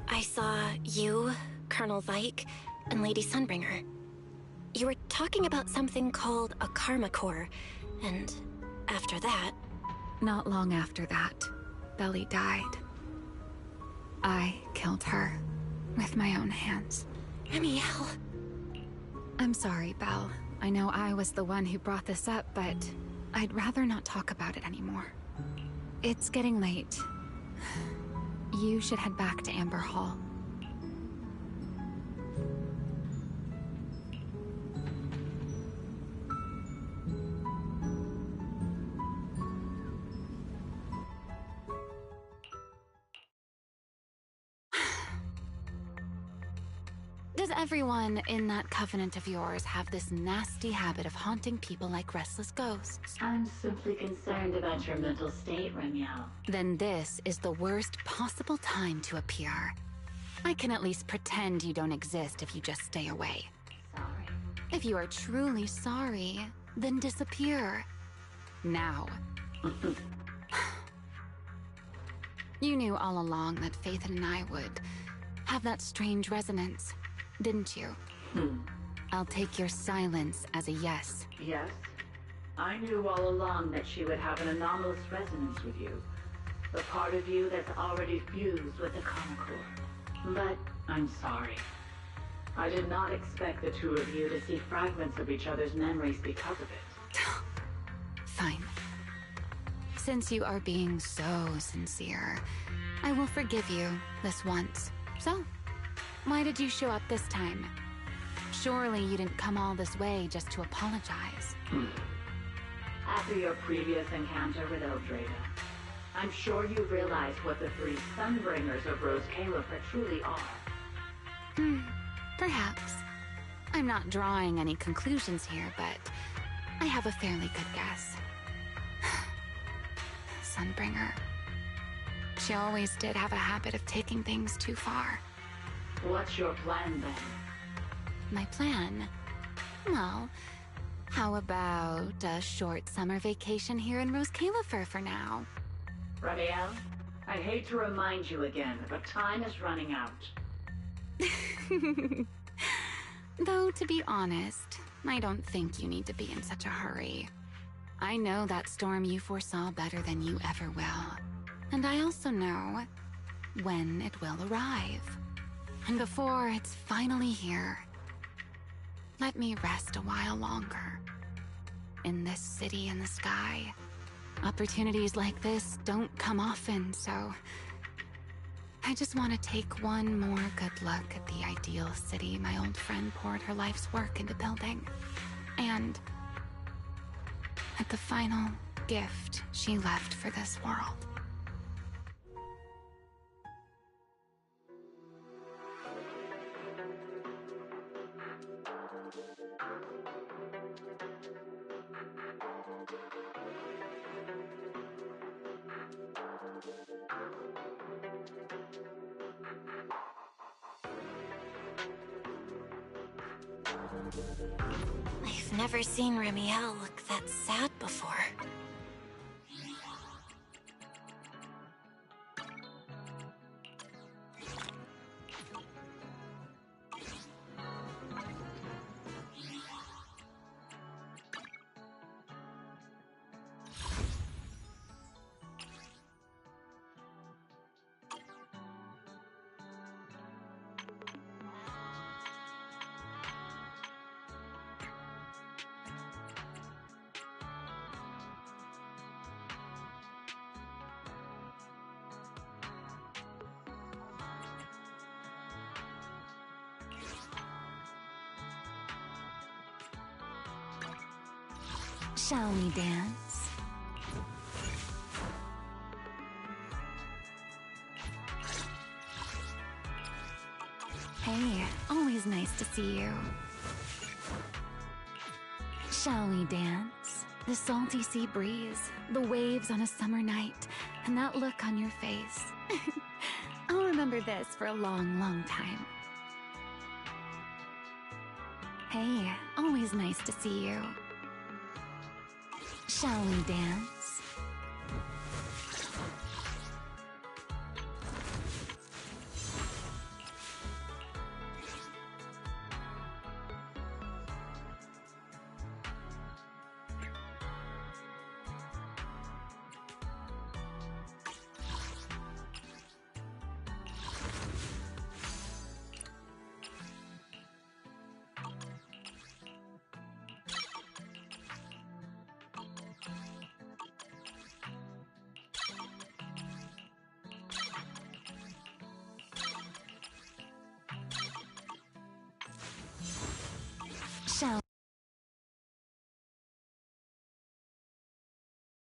Speaker 4: I saw you, Colonel Vike, and Lady Sunbringer. You were talking about something called a karma core, and after that...
Speaker 6: Not long after that, Belly died. I killed her with my own hands.
Speaker 4: Ramiel!
Speaker 6: I'm sorry, Belle. I know I was the one who brought this up, but I'd rather not talk about it anymore. It's getting late. You should head back to Amber Hall. Does everyone in that covenant of yours have this nasty habit of haunting people like restless ghosts?
Speaker 19: I'm simply concerned about your mental state, Ramiel.
Speaker 6: Then this is the worst possible time to appear. I can at least pretend you don't exist if you just stay away.
Speaker 19: Sorry.
Speaker 6: If you are truly sorry, then disappear. Now. You knew all along that Faith and I would have that strange resonance. Didn't you? I'll take your silence as a yes.
Speaker 19: Yes? I knew all along that she would have an anomalous resonance with you. The part of you that's already fused with the karma core. But I'm sorry. I did not expect the two of you to see fragments of each other's memories because of it.
Speaker 6: Fine. Since you are being so sincere, I will forgive you this once. So, why did you show up this time? Surely you didn't come all this way just to apologize.
Speaker 19: After your previous encounter with Eldrada, I'm sure you realize what the three Sunbringers of Rose Califer truly are.
Speaker 6: Perhaps. I'm not drawing any conclusions here, but I have a fairly good guess. Sunbringer. She always did have a habit of taking things too far.
Speaker 19: What's your plan, then?
Speaker 6: My plan? Well, how about a short summer vacation here in Rose Califer for now?
Speaker 19: Ramiel, I hate to remind you again, but time is running out.
Speaker 6: Though, to be honest, I don't think you need to be in such a hurry. I know that storm you foresaw better than you ever will. And I also know when it will arrive. And before it's finally here, let me rest a while longer. In this city in the sky, opportunities like this don't come often, so I just want to take one more good look at the ideal city my old friend poured her life's work into building. And at the final gift she left for this world.
Speaker 4: I've never seen Ramiel look that sad before.
Speaker 6: Shall we dance? Hey, always nice to see you. Shall we dance? The salty sea breeze, the waves on a summer night, and that look on your face. I'll remember this for a long, long time. Hey, always nice to see you. Shall we dance?